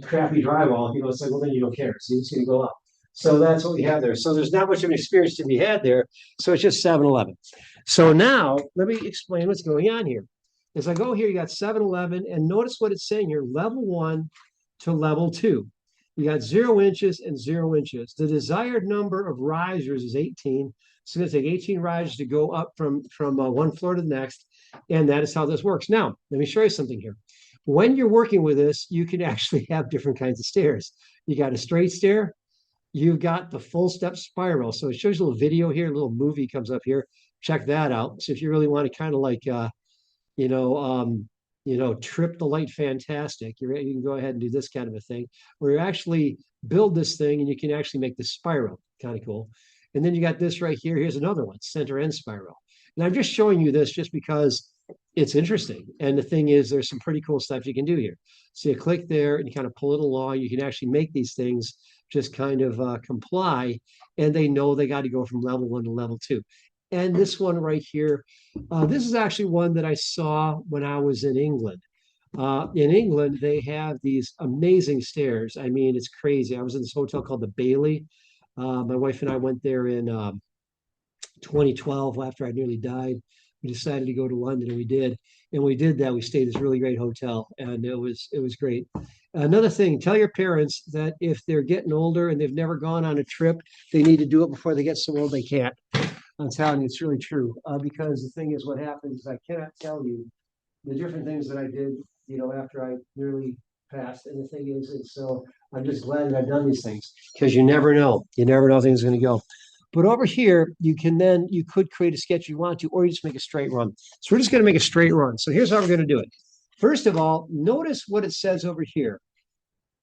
crappy drywall. It's like, well, then you don't care. So you're just going to go up. So that's what we have there. So there's not much of an experience to be had there. So it's just 7-11. So now let me explain what's going on here. As I go here, you got 7-11, and notice what it's saying here: level 1 to level 2. You got 0 inches and 0 inches. The desired number of risers is 18. So it's going to take 18 risers to go up from one floor to the next. And that is how this works. Now, let me show you something here. When you're working with this, you can actually have different kinds of stairs. You got a straight stair. You've got the full step spiral. So it shows you a little video here, a little movie comes up here. Check that out. So if you really want to kind of like, trip the light fantastic, you can go ahead and do this kind of a thing where you actually build this thing and you can actually make the spiral. Kind of cool. And then you got this right here. Here's another one, center end spiral. And I'm just showing you this just because it's interesting. And the thing is, there's some pretty cool stuff you can do here. So you click there and you kind of pull it along. You can actually make these things just kind of comply. And they know they got to go from level 1 to level 2. And this one right here, this is actually one that I saw when I was in England. In England, they have these amazing stairs. I mean, it's crazy. I was in this hotel called the Bailey. My wife and I went there in 2012 after I nearly died. We decided to go to London, and we did. And we did that. We stayed at this really great hotel, and it was great. Another thing, tell your parents that if they're getting older and they've never gone on a trip, they need to do it before they get so old they can't. I'm telling you, it's really true. Because the thing is, what happens is I cannot tell you the different things that I did, after I nearly passed. And the thing is, and so I'm just glad that I've done these things because you never know. You never know how things are going to go. But over here, you could create a sketch you want to, or you just make a straight run. So we're just going to make a straight run. So here's how we're going to do it. First of all, notice what it says over here,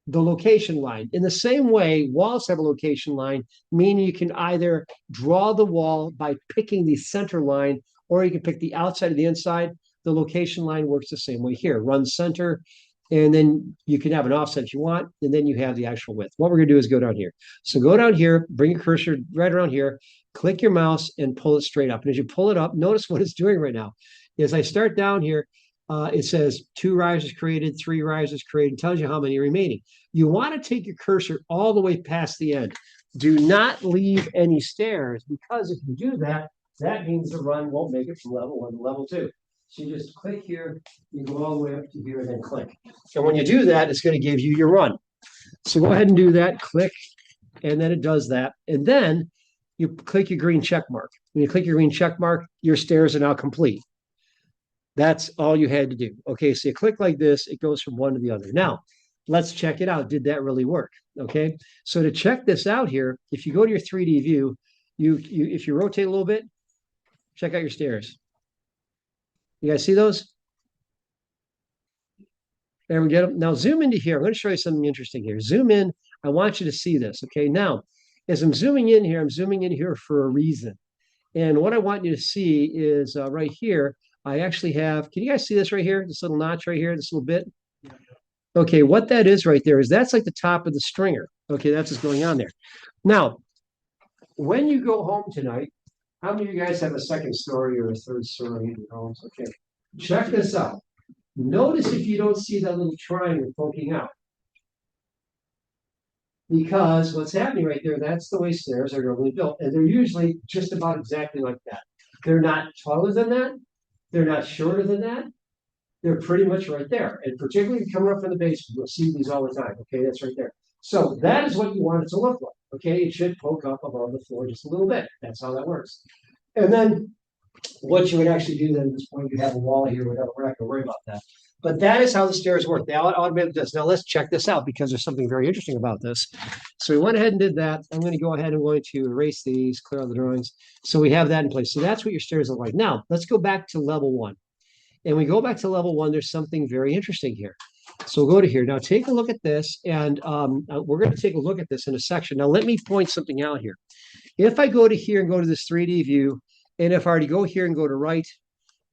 the location line. In the same way, walls have a location line, meaning you can either draw the wall by picking the center line, or you can pick the outside of the inside. The location line works the same way here. Run center, and then you can have an offset if you want, and then you have the actual width. What we're going to do is go down here. So go down here, bring your cursor right around here, click your mouse, and pull it straight up. And as you pull it up, notice what it's doing right now. As I start down here, it says 2 risers created, 3 risers created, tells you how many are remaining. You want to take your cursor all the way past the end. Do not leave any stairs, because if you do that, that means the run won't make it from level 1 to level 2. So you just click here, you go all the way up to here, and then click. And when you do that, it's going to give you your run. So go ahead and do that, click, and then it does that. And then you click your green check mark. When you click your green check mark, your stairs are now complete. That's all you had to do. Okay, so you click like this, it goes from one to the other. Now, let's check it out. Did that really work? Okay, so to check this out here, if you go to your 3D view, if you rotate a little bit, check out your stairs. You guys see those? There we go. Now zoom into here. I'm going to show you something interesting here. Zoom in. I want you to see this. Okay, now, as I'm zooming in here, I'm zooming in here for a reason. And what I want you to see is right here, I actually have, can you guys see this right here? This little notch right here, this little bit? Okay, what that is right there is that's like the top of the stringer. Okay, that's what's going on there. Now, when you go home tonight, how many of you guys have a second story or a third story in your homes? Okay, check this out. Notice if you don't see that little triangle poking out. Because what's happening right there, that's the way stairs are normally built. And they're usually just about exactly like that. They're not taller than that. They're not shorter than that. They're pretty much right there. And particularly coming up from the basement, you'll see these all the time. Okay, that's right there. So that is what you want it to look like. Okay, it should poke up above the floor just a little bit. That's how that works. And then what you would actually do then at this point, you have a wall here, whatever. We're not going to worry about that. But that is how the stairs work. They automated this. Now let's check this out because there's something very interesting about this. So we went ahead and did that. I'm going to go ahead and going to erase these, clear all the drawings. So we have that in place. So that's what your stairs look like. Now let's go back to level 1. And we go back to level 1. There's something very interesting here. So we'll go to here. Now take a look at this. And we're going to take a look at this in a section. Now let me point something out here. If I go to here and go to this 3D view, and if I already go here and go to right,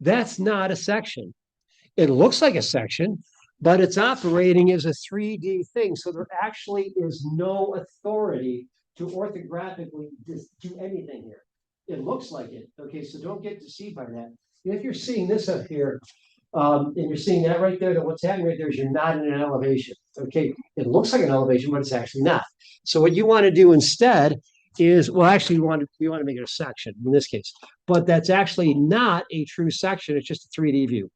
that's not a section. It looks like a section, but it's operating as a 3D thing. So there actually is no authority to orthographically do anything here. It looks like it. Okay, so don't get deceived by that. If you're seeing this up here, and you're seeing that right there, then what's happening right there is you're not in an elevation. Okay, it looks like an elevation, but it's actually not. So what you want to do instead is, well, actually, we want to make it a section in this case, but that's actually not a true section. It's just a 3D view.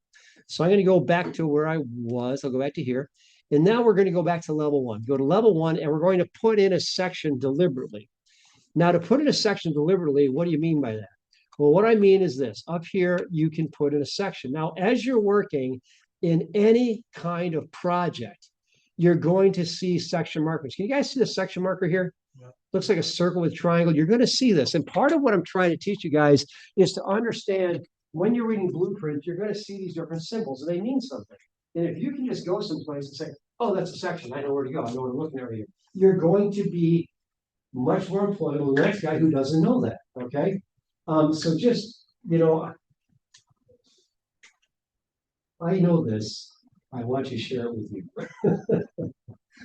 So I'm going to go back to where I was. I'll go back to here. And now we're going to go back to level 1. Go to level 1, and we're going to put in a section deliberately. Now, to put in a section deliberately, what do you mean by that? Well, what I mean is this. Up here, you can put in a section. Now, as you're working in any kind of project, you're going to see section markers. Can you guys see the section marker here? Yeah. Looks like a circle with a triangle. You're going to see this. And part of what I'm trying to teach you guys is to understand when you're reading blueprints, you're going to see these different symbols, and they mean something. And if you can just go someplace and say, oh, that's a section, I know where to go, I know what I'm looking at right here, you're going to be much more employable than the next guy who doesn't know that, okay? So just, I know this. I want to share it with you.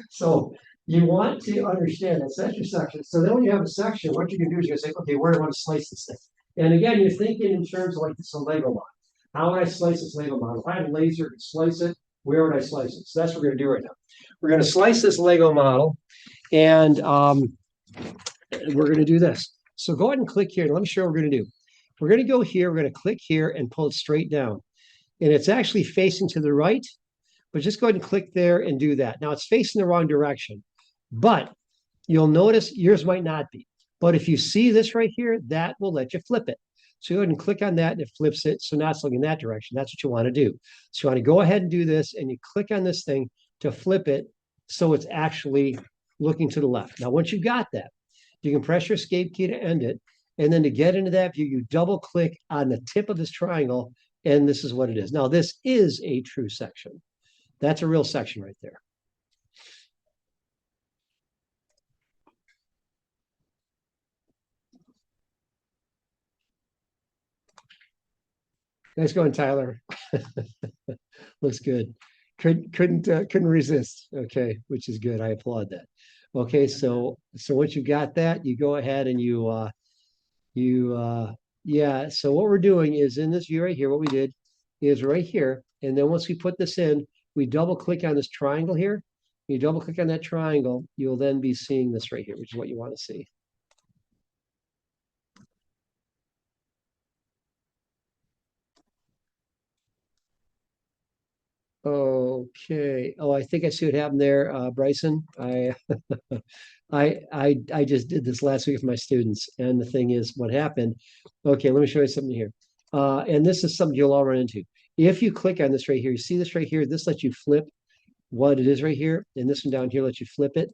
So you want to understand that's your section. So then when you have a section, what you can do is you're going to say, okay, where do I want to slice this thing? And again, you're thinking in terms of like it's a Lego model. How would I slice this Lego model? If I had a laser to slice it, where would I slice it? So that's what we're going to do right now. We're going to slice this Lego model, and we're going to do this. So go ahead and click here. And let me show you what we're going to do. We're going to go here. We're going to click here and pull it straight down. And it's actually facing to the right. but just go ahead and click there and do that. Now it's facing the wrong direction, but you'll notice yours might not be. But if you see this right here, that will let you flip it. So go ahead and click on that and it flips it. So now it's looking in that direction. That's what you want to do. So you want to go ahead and do this and you click on this thing to flip it so it's actually looking to the left. Now, once you've got that, you can press your escape key to end it. And then to get into that view, you double click on the tip of this triangle, and this is what it is. Now, this is a true section. That's a real section right there. Nice going, Tyler. Looks good. Couldn't resist. Okay, which is good. I applaud that. Okay, so once you got that, you go ahead and yeah. So what we're doing is in this view right here, what we did is right here, and then once we put this in, we double click on this triangle here. You double click on that triangle, you'll then be seeing this right here, which is what you want to see. Okay. Oh, I think I see what happened there, Bryson. I just did this last week with my students, and the thing is, what happened? Okay, let me show you something here. And this is something you'll all run into. If you click on this right here, you see this right here. This lets you flip what it is right here, and this one down here lets you flip it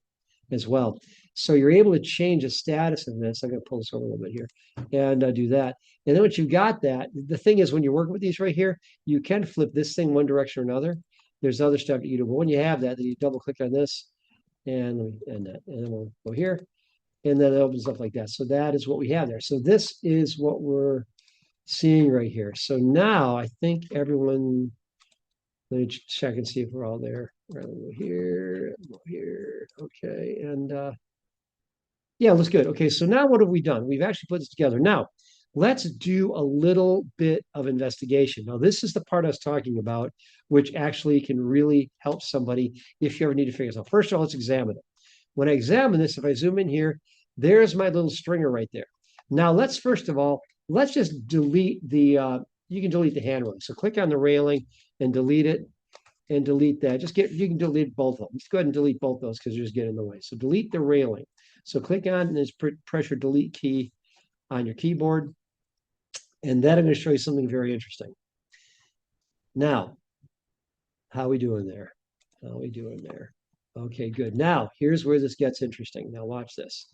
as well. So you're able to change the status of this. I'm going to pull this over a little bit here and do that. And then once you've got that, the thing is when you're working with these right here, you can flip this thing one direction or another. There's other stuff that you do. But when you have that, then you double click on this and let me end that. And then we'll go here. And then it opens up like that. So that is what we have there. So this is what we're seeing right here. So now I think everyone, let me check and see if we're all there. Right, go here, go here. Okay. And yeah, looks good. Okay, so now what have we done? We've actually put this together. Now, let's do a little bit of investigation. Now, this is the part I was talking about, which actually can really help somebody if you ever need to figure this out. First of all, let's examine it. When I examine this, if I zoom in here, there's my little stringer right there. Now, let's first of all, let's just delete the, you can delete the hand railing. So click on the railing and delete it and delete that. You can delete both of them. Just go ahead and delete both those because they're just getting in the way. So delete the railing. So click on this press your delete key on your keyboard. And then I'm going to show you something very interesting. Now, how are we doing there? How are we doing there? Okay, good. Now, here's where this gets interesting. Now, watch this.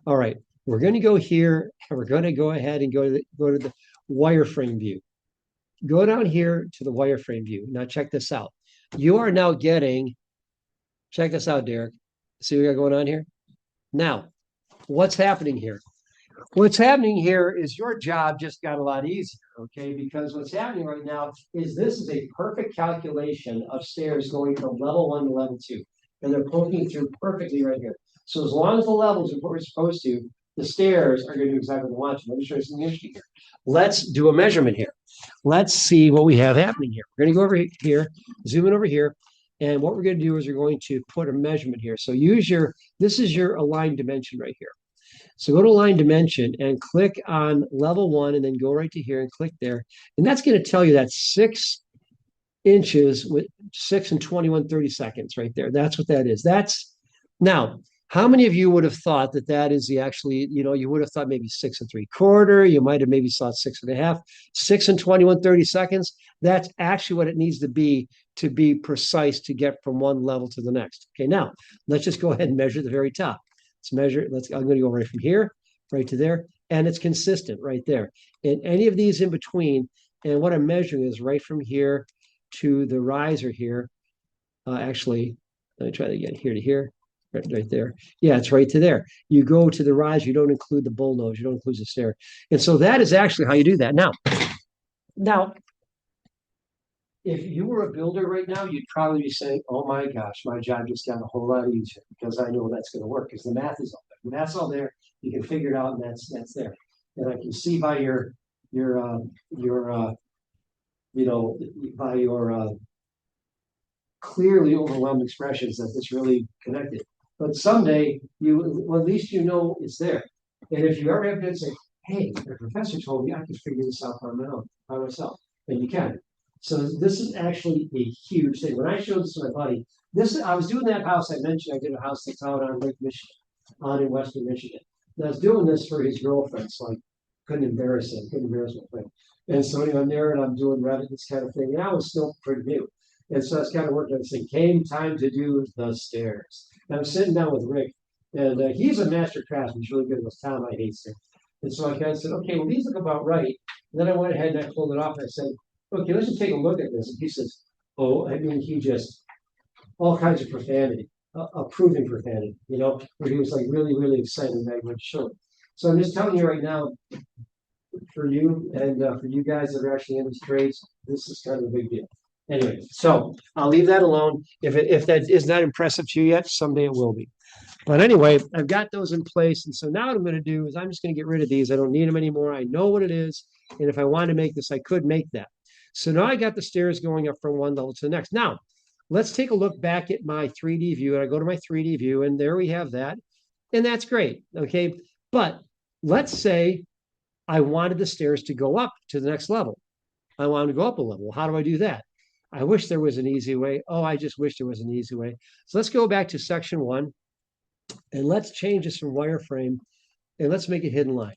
All right, we're going to go here, and we're going to go ahead and go to the wireframe view. Go down here to the wireframe view. Now, check this out. You are now getting, check this out, Derek. See what we got going on here? Now, what's happening here? What's happening here is your job just got a lot easier, okay? Because what's happening right now is this is a perfect calculation of stairs going from level 1 to level 2. And they're poking through perfectly right here. So as long as the levels are what we're supposed to, the stairs are going to do exactly what we want to. Let me show you something interesting here. Let's do a measurement here. Let's see what we have happening here. We're going to go over here, zoom in over here. And what we're going to do is we're going to put a measurement here. So this is your aligned dimension right here. So go to line dimension and click on level 1 and then go right to here and click there. And that's going to tell you that 6 inches with 6 and 21/32 right there. That's what that is. Now, how many of you would have thought that is you would have thought maybe 6 3/4. You might have maybe thought 6 1/2, 6 and 21/32. That's actually what it needs to be precise to get from one level to the next. Okay, now let's just go ahead and measure the very top. Let's measure. I'm going to go right from here, right to there, and it's consistent right there. And any of these in between, and what I'm measuring is right from here to the riser here. Actually, let me try that again. Here to here, right there. Yeah, it's right to there. You go to the riser. You don't include the bullnose. You don't include the stair. And so that is actually how you do that. Now, if you were a builder right now, you'd probably be saying, oh my gosh, my job just got a whole lot easier because I know that's going to work because the math is all there. The math's all there. You can figure it out, and that's there. And I can see by your clearly overwhelmed expressions that this really connected. But someday, at least you know it's there. And if you ever have to say, hey, the professor told me I could figure this out by myself, and you can. So this is actually a huge thing. When I showed this to my buddy, I was doing that house I mentioned. I did a house that's out on Lake Michigan, out in Western Michigan. And I was doing this for his girlfriend, so I couldn't embarrass him, couldn't embarrass my friend. And so anyway, I'm there and I'm doing Revit, this kind of thing. And I was still pretty new. And so I was kind of working on this thing. Came time to do the stairs. And I'm sitting down with Rick, and he's a master craftsman. He's really good at this. Tom, I hate him. And so I kind of said, okay, well, these look about right. And then I went ahead and I pulled it off. And I said, okay, let's just take a look at this. And he says, oh, I mean, he just, all kinds of profanity, approving profanity, where he was like really, really excited that I went to show it. So I'm just telling you right now, for you and for you guys that are actually in these trades, this is kind of a big deal. Anyway, so I'll leave that alone. If that is not impressive to you yet, someday it will be. But anyway, I've got those in place. And so now what I'm going to do is I'm just going to get rid of these. I don't need them anymore. I know what it is. And if I wanted to make this, I could make that. So now I got the stairs going up from one level to the next. Now, let's take a look back at my 3D view. And I go to my 3D view, and there we have that. And that's great. Okay. But let's say I wanted the stairs to go up to the next level. I wanted to go up a level. How do I do that? I wish there was an easy way. Oh, I just wish there was an easy way. So let's go back to section 1. And let's change this from wireframe, and let's make a hidden line.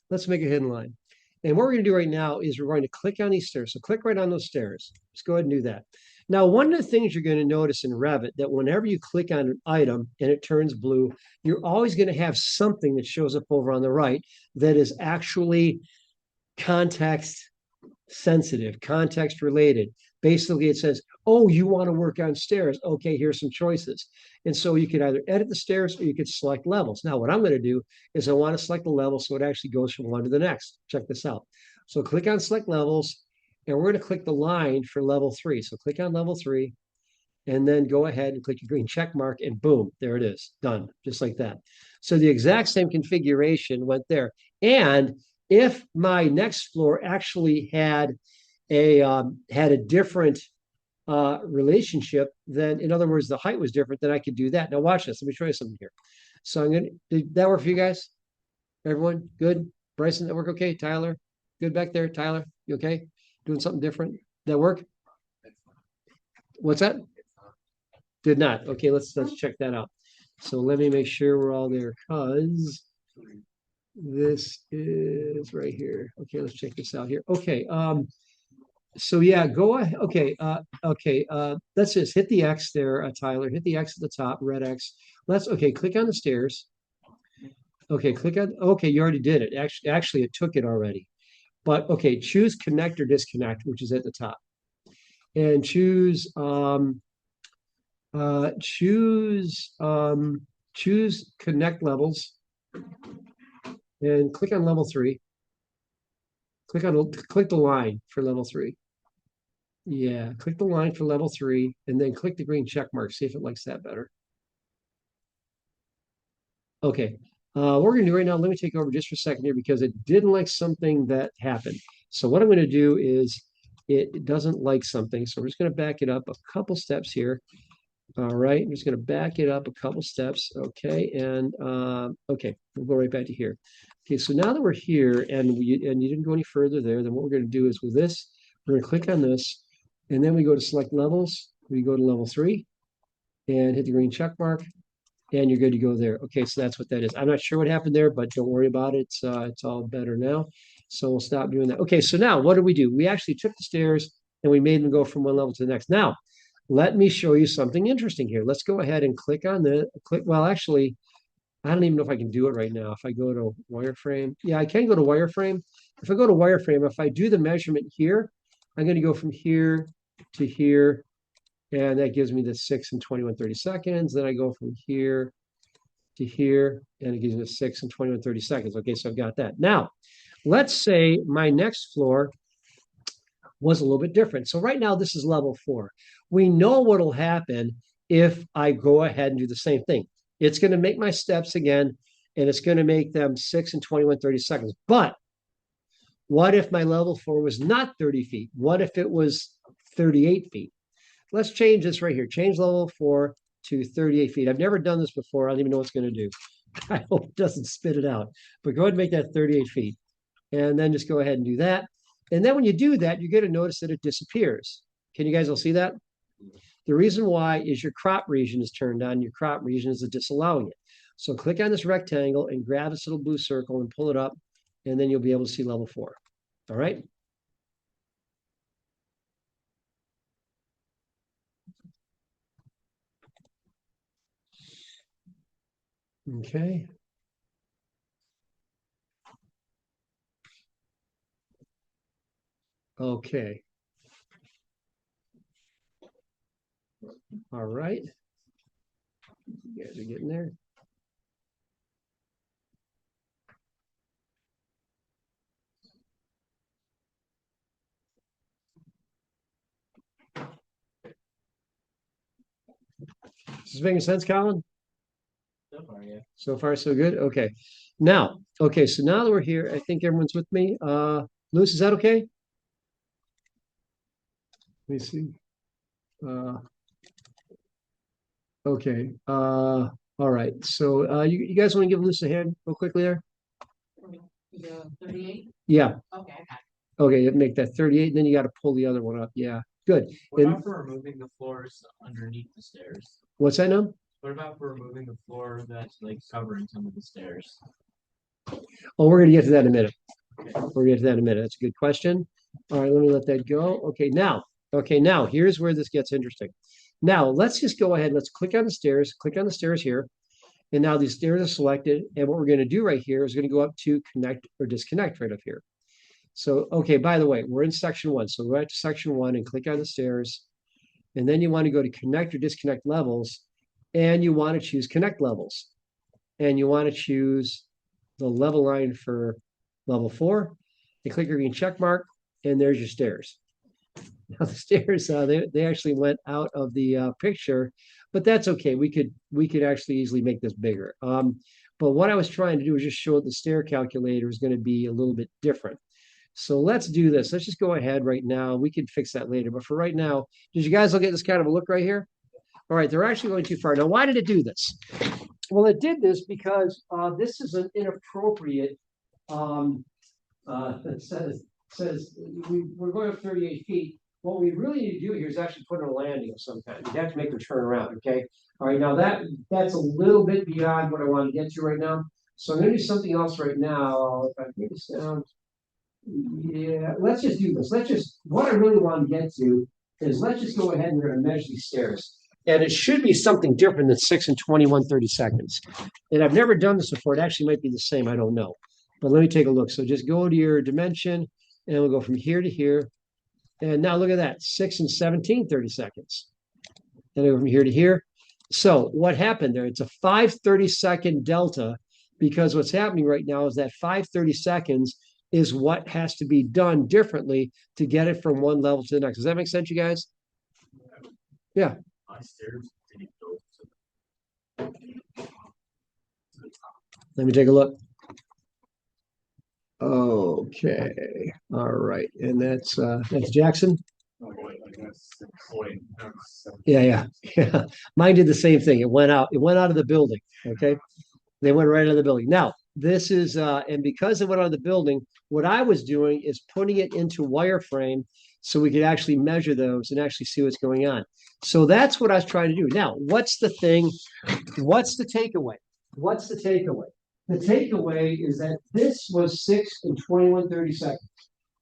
Let's make a hidden line. And what we're going to do right now is we're going to click on these stairs. So click right on those stairs. Let's go ahead and do that. Now, one of the things you're going to notice in Revit that whenever you click on an item and it turns blue, you're always going to have something that shows up over on the right that is actually context sensitive, context related. Basically, it says, oh, you want to work on stairs. Okay, here's some choices. And so you could either edit the stairs or you could select levels. Now, what I'm going to do is I want to select the level so it actually goes from one to the next. Check this out. So click on select levels, and we're going to click the line for level 3. So click on level 3, and then go ahead and click your green check mark, and boom, there it is, done, just like that. So the exact same configuration went there. And if my next floor actually had a different relationship, then in other words, the height was different, then I could do that. Now watch this. Let me show you something here. So did that work for you guys? Everyone good? Bryson, that work okay? Tyler, good back there? Tyler, you okay? Doing something different? That work? What's that? Did not. Okay, let's check that out. So let me make sure we're all there, because this is right here. Okay, let's check this out here. Okay, so yeah, go ahead. Okay, let's just hit the X there, Tyler. Hit the X at the top, red X. Click on the stairs. Okay, you already did it. Actually, it took it already. But okay, choose connect or disconnect, which is at the top. And choose connect levels, and click on level 3. Click the line for level 3. Yeah, click the line for level 3, and then click the green check mark. See if it likes that better. Okay, what we're gonna do right now, let me take over just for a second here because it didn't like something that happened. So what I'm gonna do is it doesn't like something. So we're just gonna back it up a couple steps here. All right, I'm just gonna back it up a couple steps. Okay, and okay, we'll go right back to here. Okay, so now that we're here and you didn't go any further there, then what we're gonna do is with this, we're gonna click on this, and then we go to select levels. We go to level 3 and hit the green check mark, and you're good to go there. Okay, so that's what that is. I'm not sure what happened there, but don't worry about it. It's all better now. So we'll stop doing that. Okay, so now what did we do? We actually took the stairs and we made them go from one level to the next. Now, let me show you something interesting here. Let's go ahead and click on the well, actually, I don't even know if I can do it right now. If I go to wireframe, yeah, I can go to wireframe. If I go to wireframe, if I do the measurement here, I'm going to go from here to here, and that gives me the 6 and 21/30 seconds. Then I go from here to here, and it gives me the 6 and 21/30 seconds. Okay, so I've got that. Now, let's say my next floor was a little bit different. So right now, this is level 4. We know what will happen if I go ahead and do the same thing. It's going to make my steps again, and it's going to make them 6 and 21/30 seconds. But what if my level 4 was not 30 feet? What if it was 38 feet? Let's change this right here. Change level 4 to 38 feet. I've never done this before. I don't even know what it's going to do. I hope it doesn't spit it out. But go ahead and make that 38 feet. And then just go ahead and do that. And then when you do that, you're going to notice that it disappears. Can you guys all see that? The reason why is your crop region is turned on. Your crop region is disallowing it. So click on this rectangle and grab this little blue circle and pull it up, and then you'll be able to see level 4. All right. Okay. Okay. All right. You guys are getting there. Is this making sense, Colin? So far, yeah. So far, so good. Okay. Now, okay, so now that we're here, I think everyone's with me. Lewis, is that okay? Let me see. Okay. All right. So you guys want to give Lewis a hand real quickly there? The 38? Yeah. Okay, I got Okay, make that 38, and then you got to pull the other one up. Yeah. Good. What And about for removing the floors underneath the stairs? what's that now? What about for removing the floor that's like covering some of the stairs? Oh, we're gonna get to that in a minute. We're gonna get to that in a minute. That's a good question. All right, let me let that go. Okay, now here's where this gets interesting. Now let's just go ahead. Let's click on the stairs. Click on the stairs here. And now these stairs are selected. And what we're going to do right here is going to go up to connect or disconnect right up here. So, okay, by the way, we're in section 1. So go back to section 1 and click on the stairs. And then you want to go to connect or disconnect levels. And you want to choose connect levels. And you want to choose the level line for level 4. You click your green check mark, and there's your stairs. Now the stairs, they actually went out of the picture, but that's okay. We could actually easily make this bigger. But what I was trying to do was just show the stair calculator is going to be a little bit different. So let's do this. Let's just go ahead right now. We can fix that later. But for right now, did you guys look at this kind of a look right here? All right, they're actually going too far. Now, why did it do this? Well, it did this because this is an inappropriate. It says we're going up 38 feet. What we really need to do here is actually put in a landing of some kind. You have to make them turn around, okay? All right, now that's a little bit beyond what I want to get to right now. So I'm going to do something else right now. If I take this down, yeah, let's just do this. What I really want to get to is let's just go ahead and we're going to measure these stairs. And it should be something different than 6 and 21/32. And I've never done this before. It actually might be the same. I don't know. But let me take a look. So just go to your dimension, and we'll go from here to here. And now look at that, 6 and 17/32. Then I go from here to here. So what happened there? It's a 5/32 delta, because what's happening right now is that 5/32 is what has to be done differently to get it from one level to the next. Does that make sense, you guys? Yeah. My stairs didn't go to Let me take a look. Okay. All right. And that's Jackson. Yeah. Mine did the same thing. It went out of the building. Okay. They went right out of the building. Now, this is and because it went out of the building, what I was doing is putting it into wireframe so we could actually measure those and actually see what's going on. So that's what I was trying to do. Now, what's the thing? What's the takeaway? What's the takeaway? The takeaway is that this was 6 and 21/32.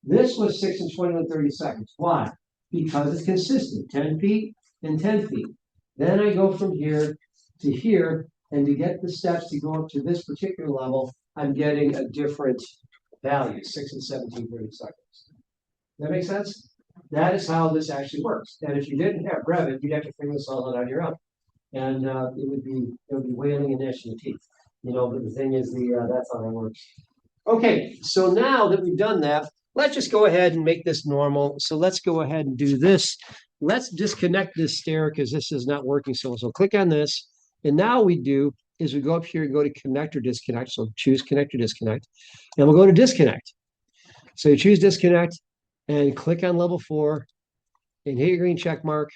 This was 6 and 21/32. Why? Because it's consistent, 10 feet and 10 feet. Then I go from here to here, and to get the steps to go up to this particular level, I'm getting a different value, 6 and 17/32. That make sense? That is how this actually works. And if you didn't have Revit, you'd have to figure this all out on your own. And it would be wailing and gnashing of teeth. But the thing is, that's how it works. Okay, so now that we've done that, let's just go ahead and make this normal. So let's go ahead and do this. Let's disconnect this stair because this is not working. So click on this. And now we do is we go up here and go to connect or disconnect. So choose connect or disconnect. And we'll go to disconnect. So you choose disconnect and click on level 4 and hit your green check mark.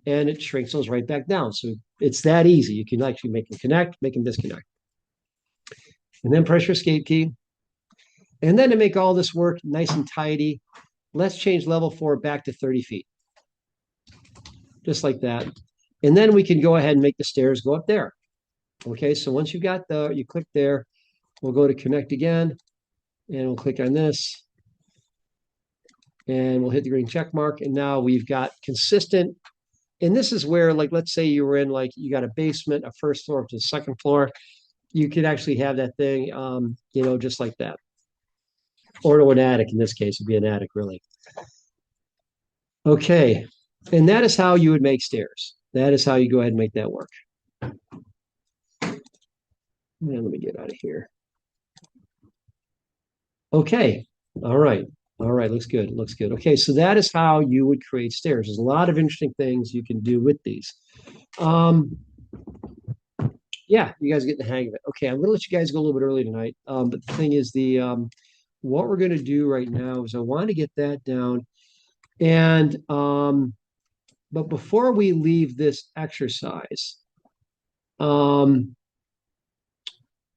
And it shrinks those right back down. So it's that easy. You can actually make them connect, make them disconnect. And then press your escape key. And then to make all this work nice and tidy, let's change level 4 back to 30 feet. Just like that. And then we can go ahead and make the stairs go up there. Okay, so once you've got you click there, we'll go to connect again, and we'll click on this, and we'll hit the green check mark, and now we've got consistent. And this is where, like, let's say you were in, like, you got a basement, a first floor up to the second floor, you could actually have that thing, just like that. Or to an attic, in this case, it'd be an attic, really. Okay, and that is how you would make stairs. That is how you go ahead and make that work. And let me get out of here. Okay, all right. All right, looks good. Looks good. Okay, so that is how you would create stairs. There's a lot of interesting things you can do with these. Yeah, you guys get the hang of it. Okay, I'm gonna let you guys go a little bit early tonight. But the thing is, what we're gonna do right now is I want to get that down. And but before we leave this exercise,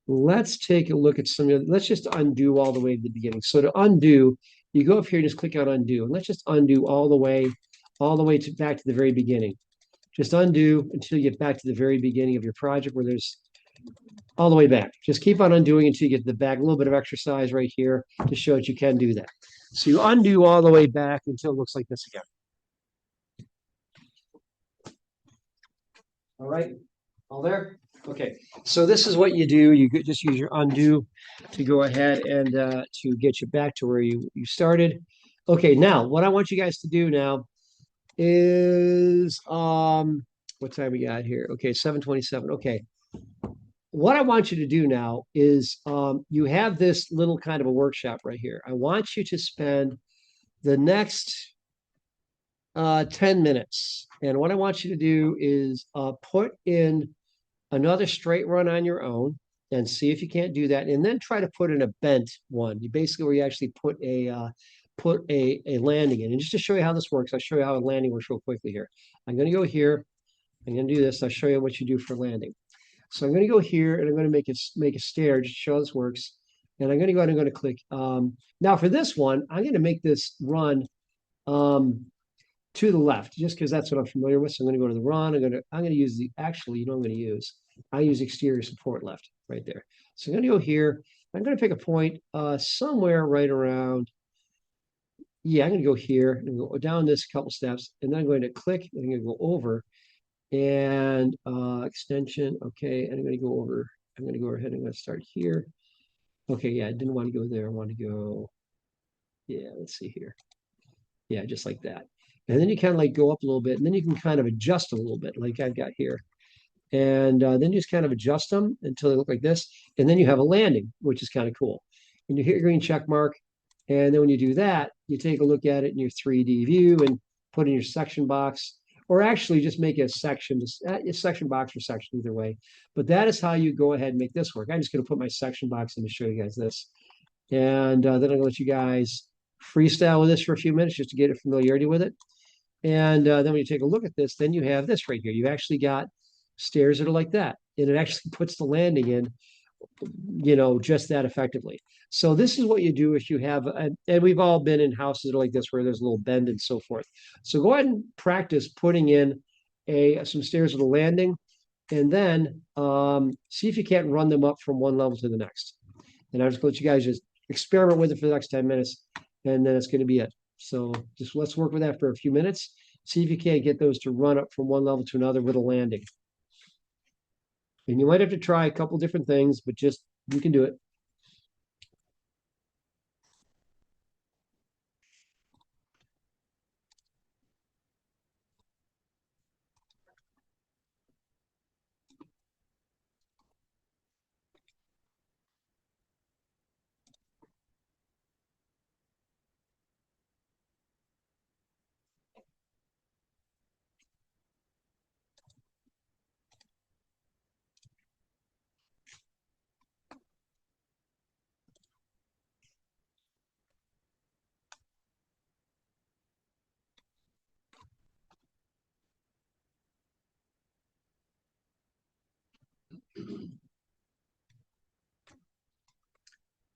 let's take a look at let's just undo all the way to the beginning. So to undo, you go up here and just click on undo. And let's just undo all the way back to the very beginning. Just undo until you get back to the very beginning of your project where there's all the way back. Just keep on undoing until you get to the back. A little bit of exercise right here to show that you can do that. So you undo all the way back until it looks like this again. All right, all there? Okay, so this is what you do. You just use your undo to go ahead and to get you back to where you started. Okay, now what I want you guys to do now is what time we got here? Okay, 7:27. Okay. What I want you to do now is you have this little kind of a workshop right here. I want you to spend the next 10 minutes. And what I want you to do is put in another straight run on your own and see if you can't do that. And then try to put in a bent one. You basically where you actually put a landing in. And just to show you how this works, I'll show you how a landing works real quickly here. I'm going to go here. I'm going to do this. I'll show you what you do for landing. So I'm going to go here and I'm going to make a stair just to show how this works. And I'm going to go ahead and I'm going to click. Now for this one, I'm going to make this run to the left, just because that's what I'm familiar with. So I'm going to go to the run. I'm going to use I use exterior support left right there. So I'm going to go here. I'm going to pick a point somewhere right around. Yeah, I'm going to go here and go down this couple steps, and then I'm going to click. And I'm going to go over and extension. Okay, and I'm going to go over. I'm going to go ahead and I'm going to start here. Okay, yeah, I didn't want to go there. I want to go. Yeah, let's see here. Yeah, just like that. And then you kind of like go up a little bit, and then you can kind of adjust a little bit, like I've got here. And then you just kind of adjust them until they look like this. And then you have a landing, which is kind of cool. And you hit your green check mark. And then when you do that, you take a look at it in your 3D view and put in your section box, or actually just make a section box or section either way. But that is how you go ahead and make this work. I'm just going to put my section box in to show you guys this. And then I'm going to let you guys freestyle with this for a few minutes just to get a familiarity with it. And then when you take a look at this, then you have this right here. You've actually got stairs that are like that. And it actually puts the landing in, just that effectively. So this is what you do if you have, and we've all been in houses like this where there's a little bend and so forth. So go ahead and practice putting in some stairs with a landing, and then see if you can't run them up from one level to the next. And I'll just let you guys just experiment with it for the next 10 minutes, and then it's going to be it. So just let's work with that for a few minutes. See if you can't get those to run up from one level to another with a landing. And you might have to try a couple different things, but just you can do it.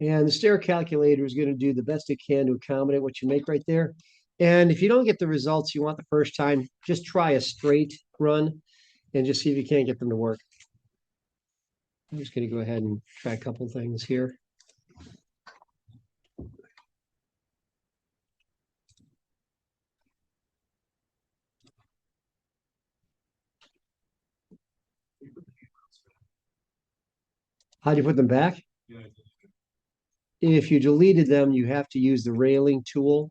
And the stair calculator is going to do the best it can to accommodate what you make right there. And if you don't get the results you want the first time, just try a straight run and just see if you can't get them to work. I'm just going to go ahead and try a couple things here. How do you put them back? If you deleted them, you have to use the railing tool,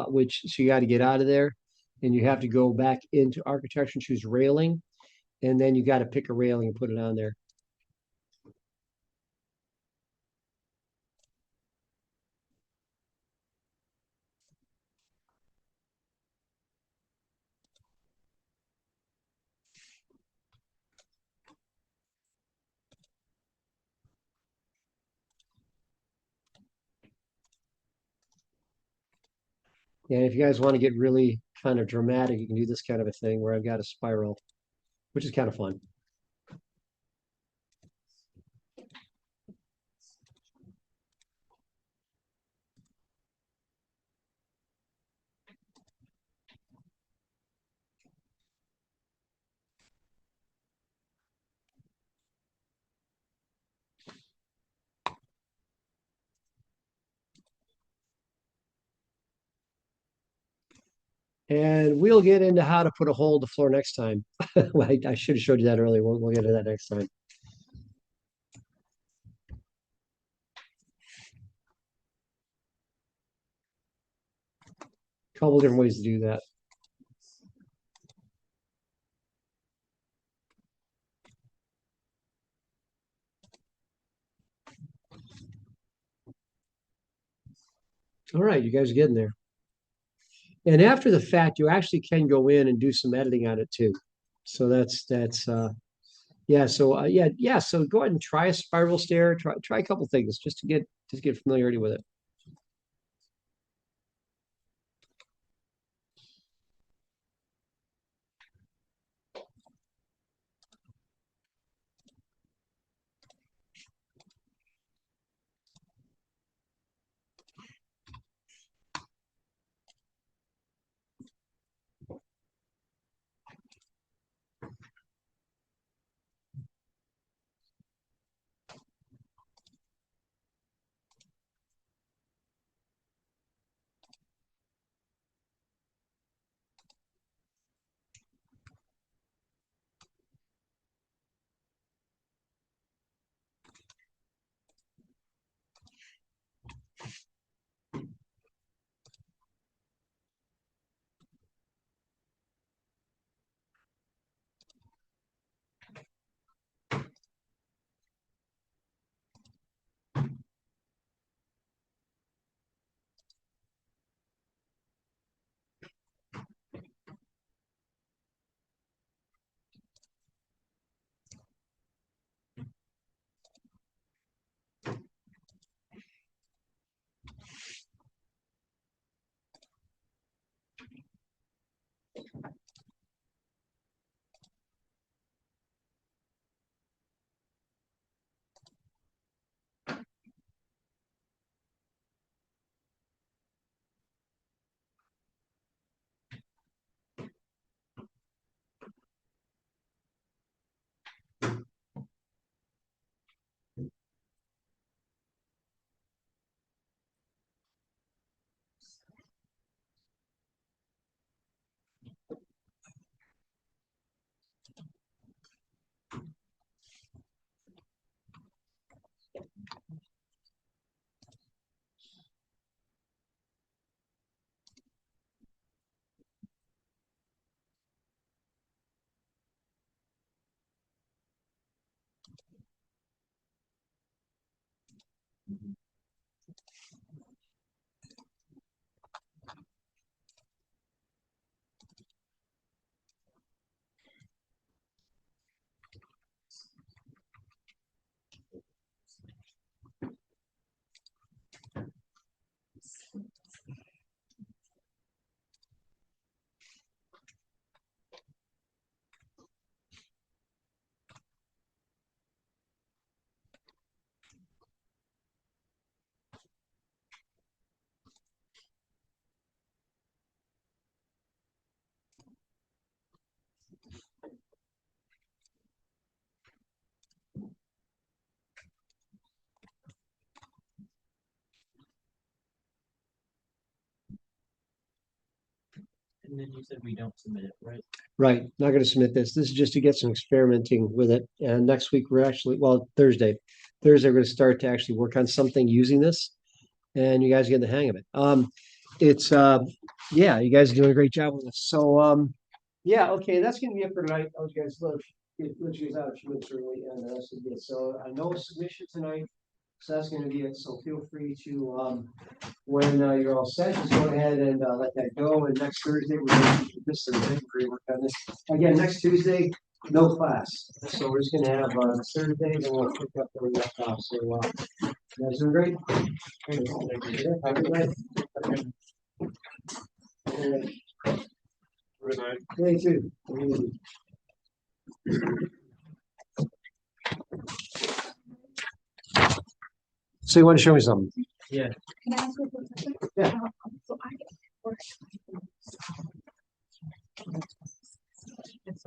which so you got to get out of there and you have to go back into architecture and choose railing. And then you got to pick a railing and put it on there. And if you guys want to get really kind of dramatic, you can do this kind of a thing where I've got a spiral, which is kind of fun. And we'll get into how to put a hole in the floor next time. I should have showed you that earlier. We'll get to that next time. Couple different ways to do that. All right, you guys are getting there. And after the fact, you actually can go in and do some editing on it too. So yeah. So yeah. So go ahead and try a spiral stair. Try a couple things just to get familiarity with it. And then you said we don't submit it, right? Right, not gonna submit this. This is just to get some experimenting with it. And next week, we're actually, well, Thursday, we're gonna start to actually work on something using this. And you guys get the hang of it. It's yeah, you guys are doing a great job with this. So yeah, okay, that's gonna be it for tonight. Oh, you guys look, let you guys out a few minutes early and the rest of it. So I know submission tonight. So that's gonna be it. So feel free to when you're all set, just go ahead and let that go. And next Thursday, we're gonna this Thursday, we're gonna work on this. Again, next Tuesday, no class. So we're just gonna have Thursday and we'll pick up where we left off. So you guys doing great. Yeah, have a good night. Good night. Yeah, you too. So you want to show me something? Yeah. Can I ask you a quick question? Yeah. So I work. It's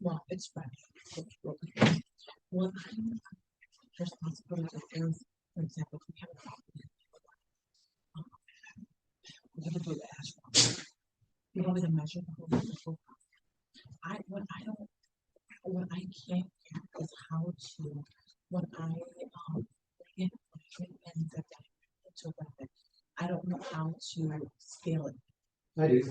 well, it's fresh. What I'm responsible is, for example, if we have a problem. We have to do the asphalt. You want me to measure the whole. What I can't get is how to, when I, bring it and the to Revit, I don't know how to scale it. I do.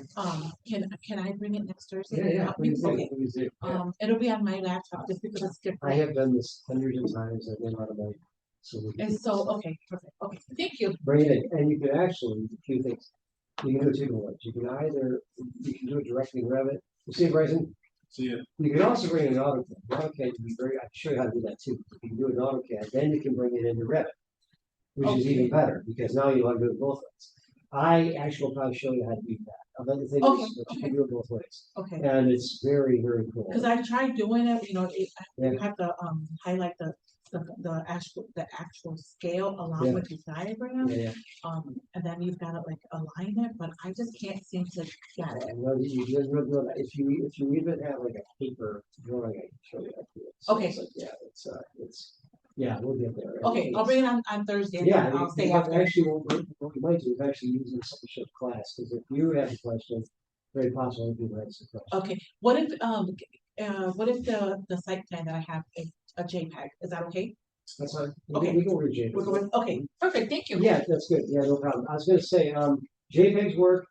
Can I bring it next Thursday? Yeah, yeah, Help me? please do, Okay. please do. Yeah. It'll be on my laptop just because it's I different. have done this hundreds of times. I've been out of my. So we can And so, okay, perfect. Okay, thank you. bring it in, and you can actually, a few things. You can do two ways. You can either, you can do it directly in Revit. You see, Bryson? See ya. You can also bring in an AutoCAD. AutoCAD can be very, I can show you how to do that too. You can do it in AutoCAD, then you can bring it into Revit, which is even better because now you want to do it both ways. I actually will probably show you how to do that. Another thing Okay, is that you can do it both ways, Okay, and it's very, very cool. because I tried doing it, Yeah. you have to highlight the actual scale along Yeah. with the diagram. Yeah, And then you've got to like align it, but I just can't seem to get it. and you just really do that. If you even have like a paper drawing, I can show you how to do it. So Okay. it's like, it's yeah, we'll get there. Okay, I'll bring it on Thursday. And Yeah, then I'll stay you after. actually, what you might do is actually use it in some sort of class, because if you have a question, very possible you have some question. Okay, what if the site plan that I have is a JPEG? Is that okay? That's fine. Okay. We can read JPEG. We're going, okay, perfect, thank you. Yeah, that's good. Yeah, no problem. I was gonna say, JPEGs work,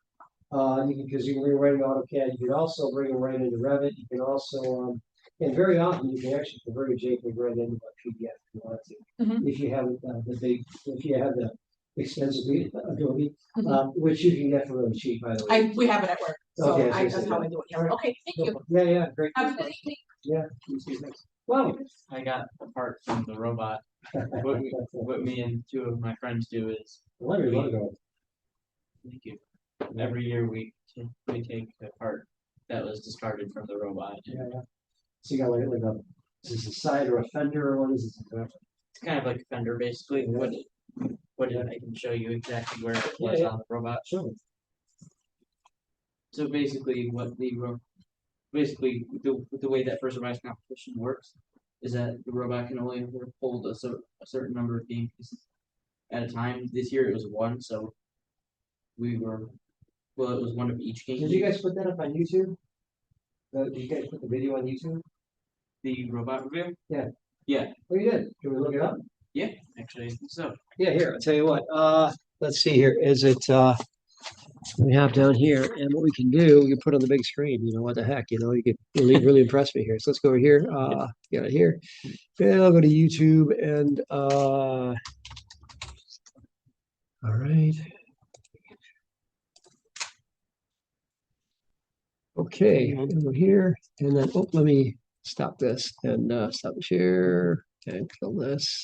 because you can bring it right into AutoCAD. You can also bring it right into Revit. You can also, and very often you can actually convert a JPEG right into a PDF if you want to. Mhm. If you have if you have the expensive ability, Mhm. which you can get for really cheap, by the way. We have it at work, so Okay, that's how I do it. Yes. Okay, thank you. Yeah, yeah, great. Have a good evening. Yeah. You too, thanks. Wow. I got a part from the robot. What me and two of my friends do is, Where do you want to go? thank you. Every year we take a part that was discarded from the robot. Yeah, yeah. So you got like a, is this a side or a fender or what is this exactly? It's kind of like a fender, basically. What I can show you exactly where it was Yeah. on the robot. Sure. So basically, the way that first revised competition works is that the robot can only hold a certain number of game pieces at a time. This year it was one, so it was one of each game. Did you guys put that up on YouTube? Did you guys put the video on YouTube? The robot review? Yeah. Yeah. Oh, you did? Can we look it up? Yeah, actually, I think so. Yeah, here, I'll tell you what, let's see here, is it, we have down here, and what we can do, we can put on the big screen, what the heck, you could really impress me here. So let's go over here, get it here. And I'll go to YouTube and, all right. Okay, and we're here, and then, let me stop this and, stop the share and kill this.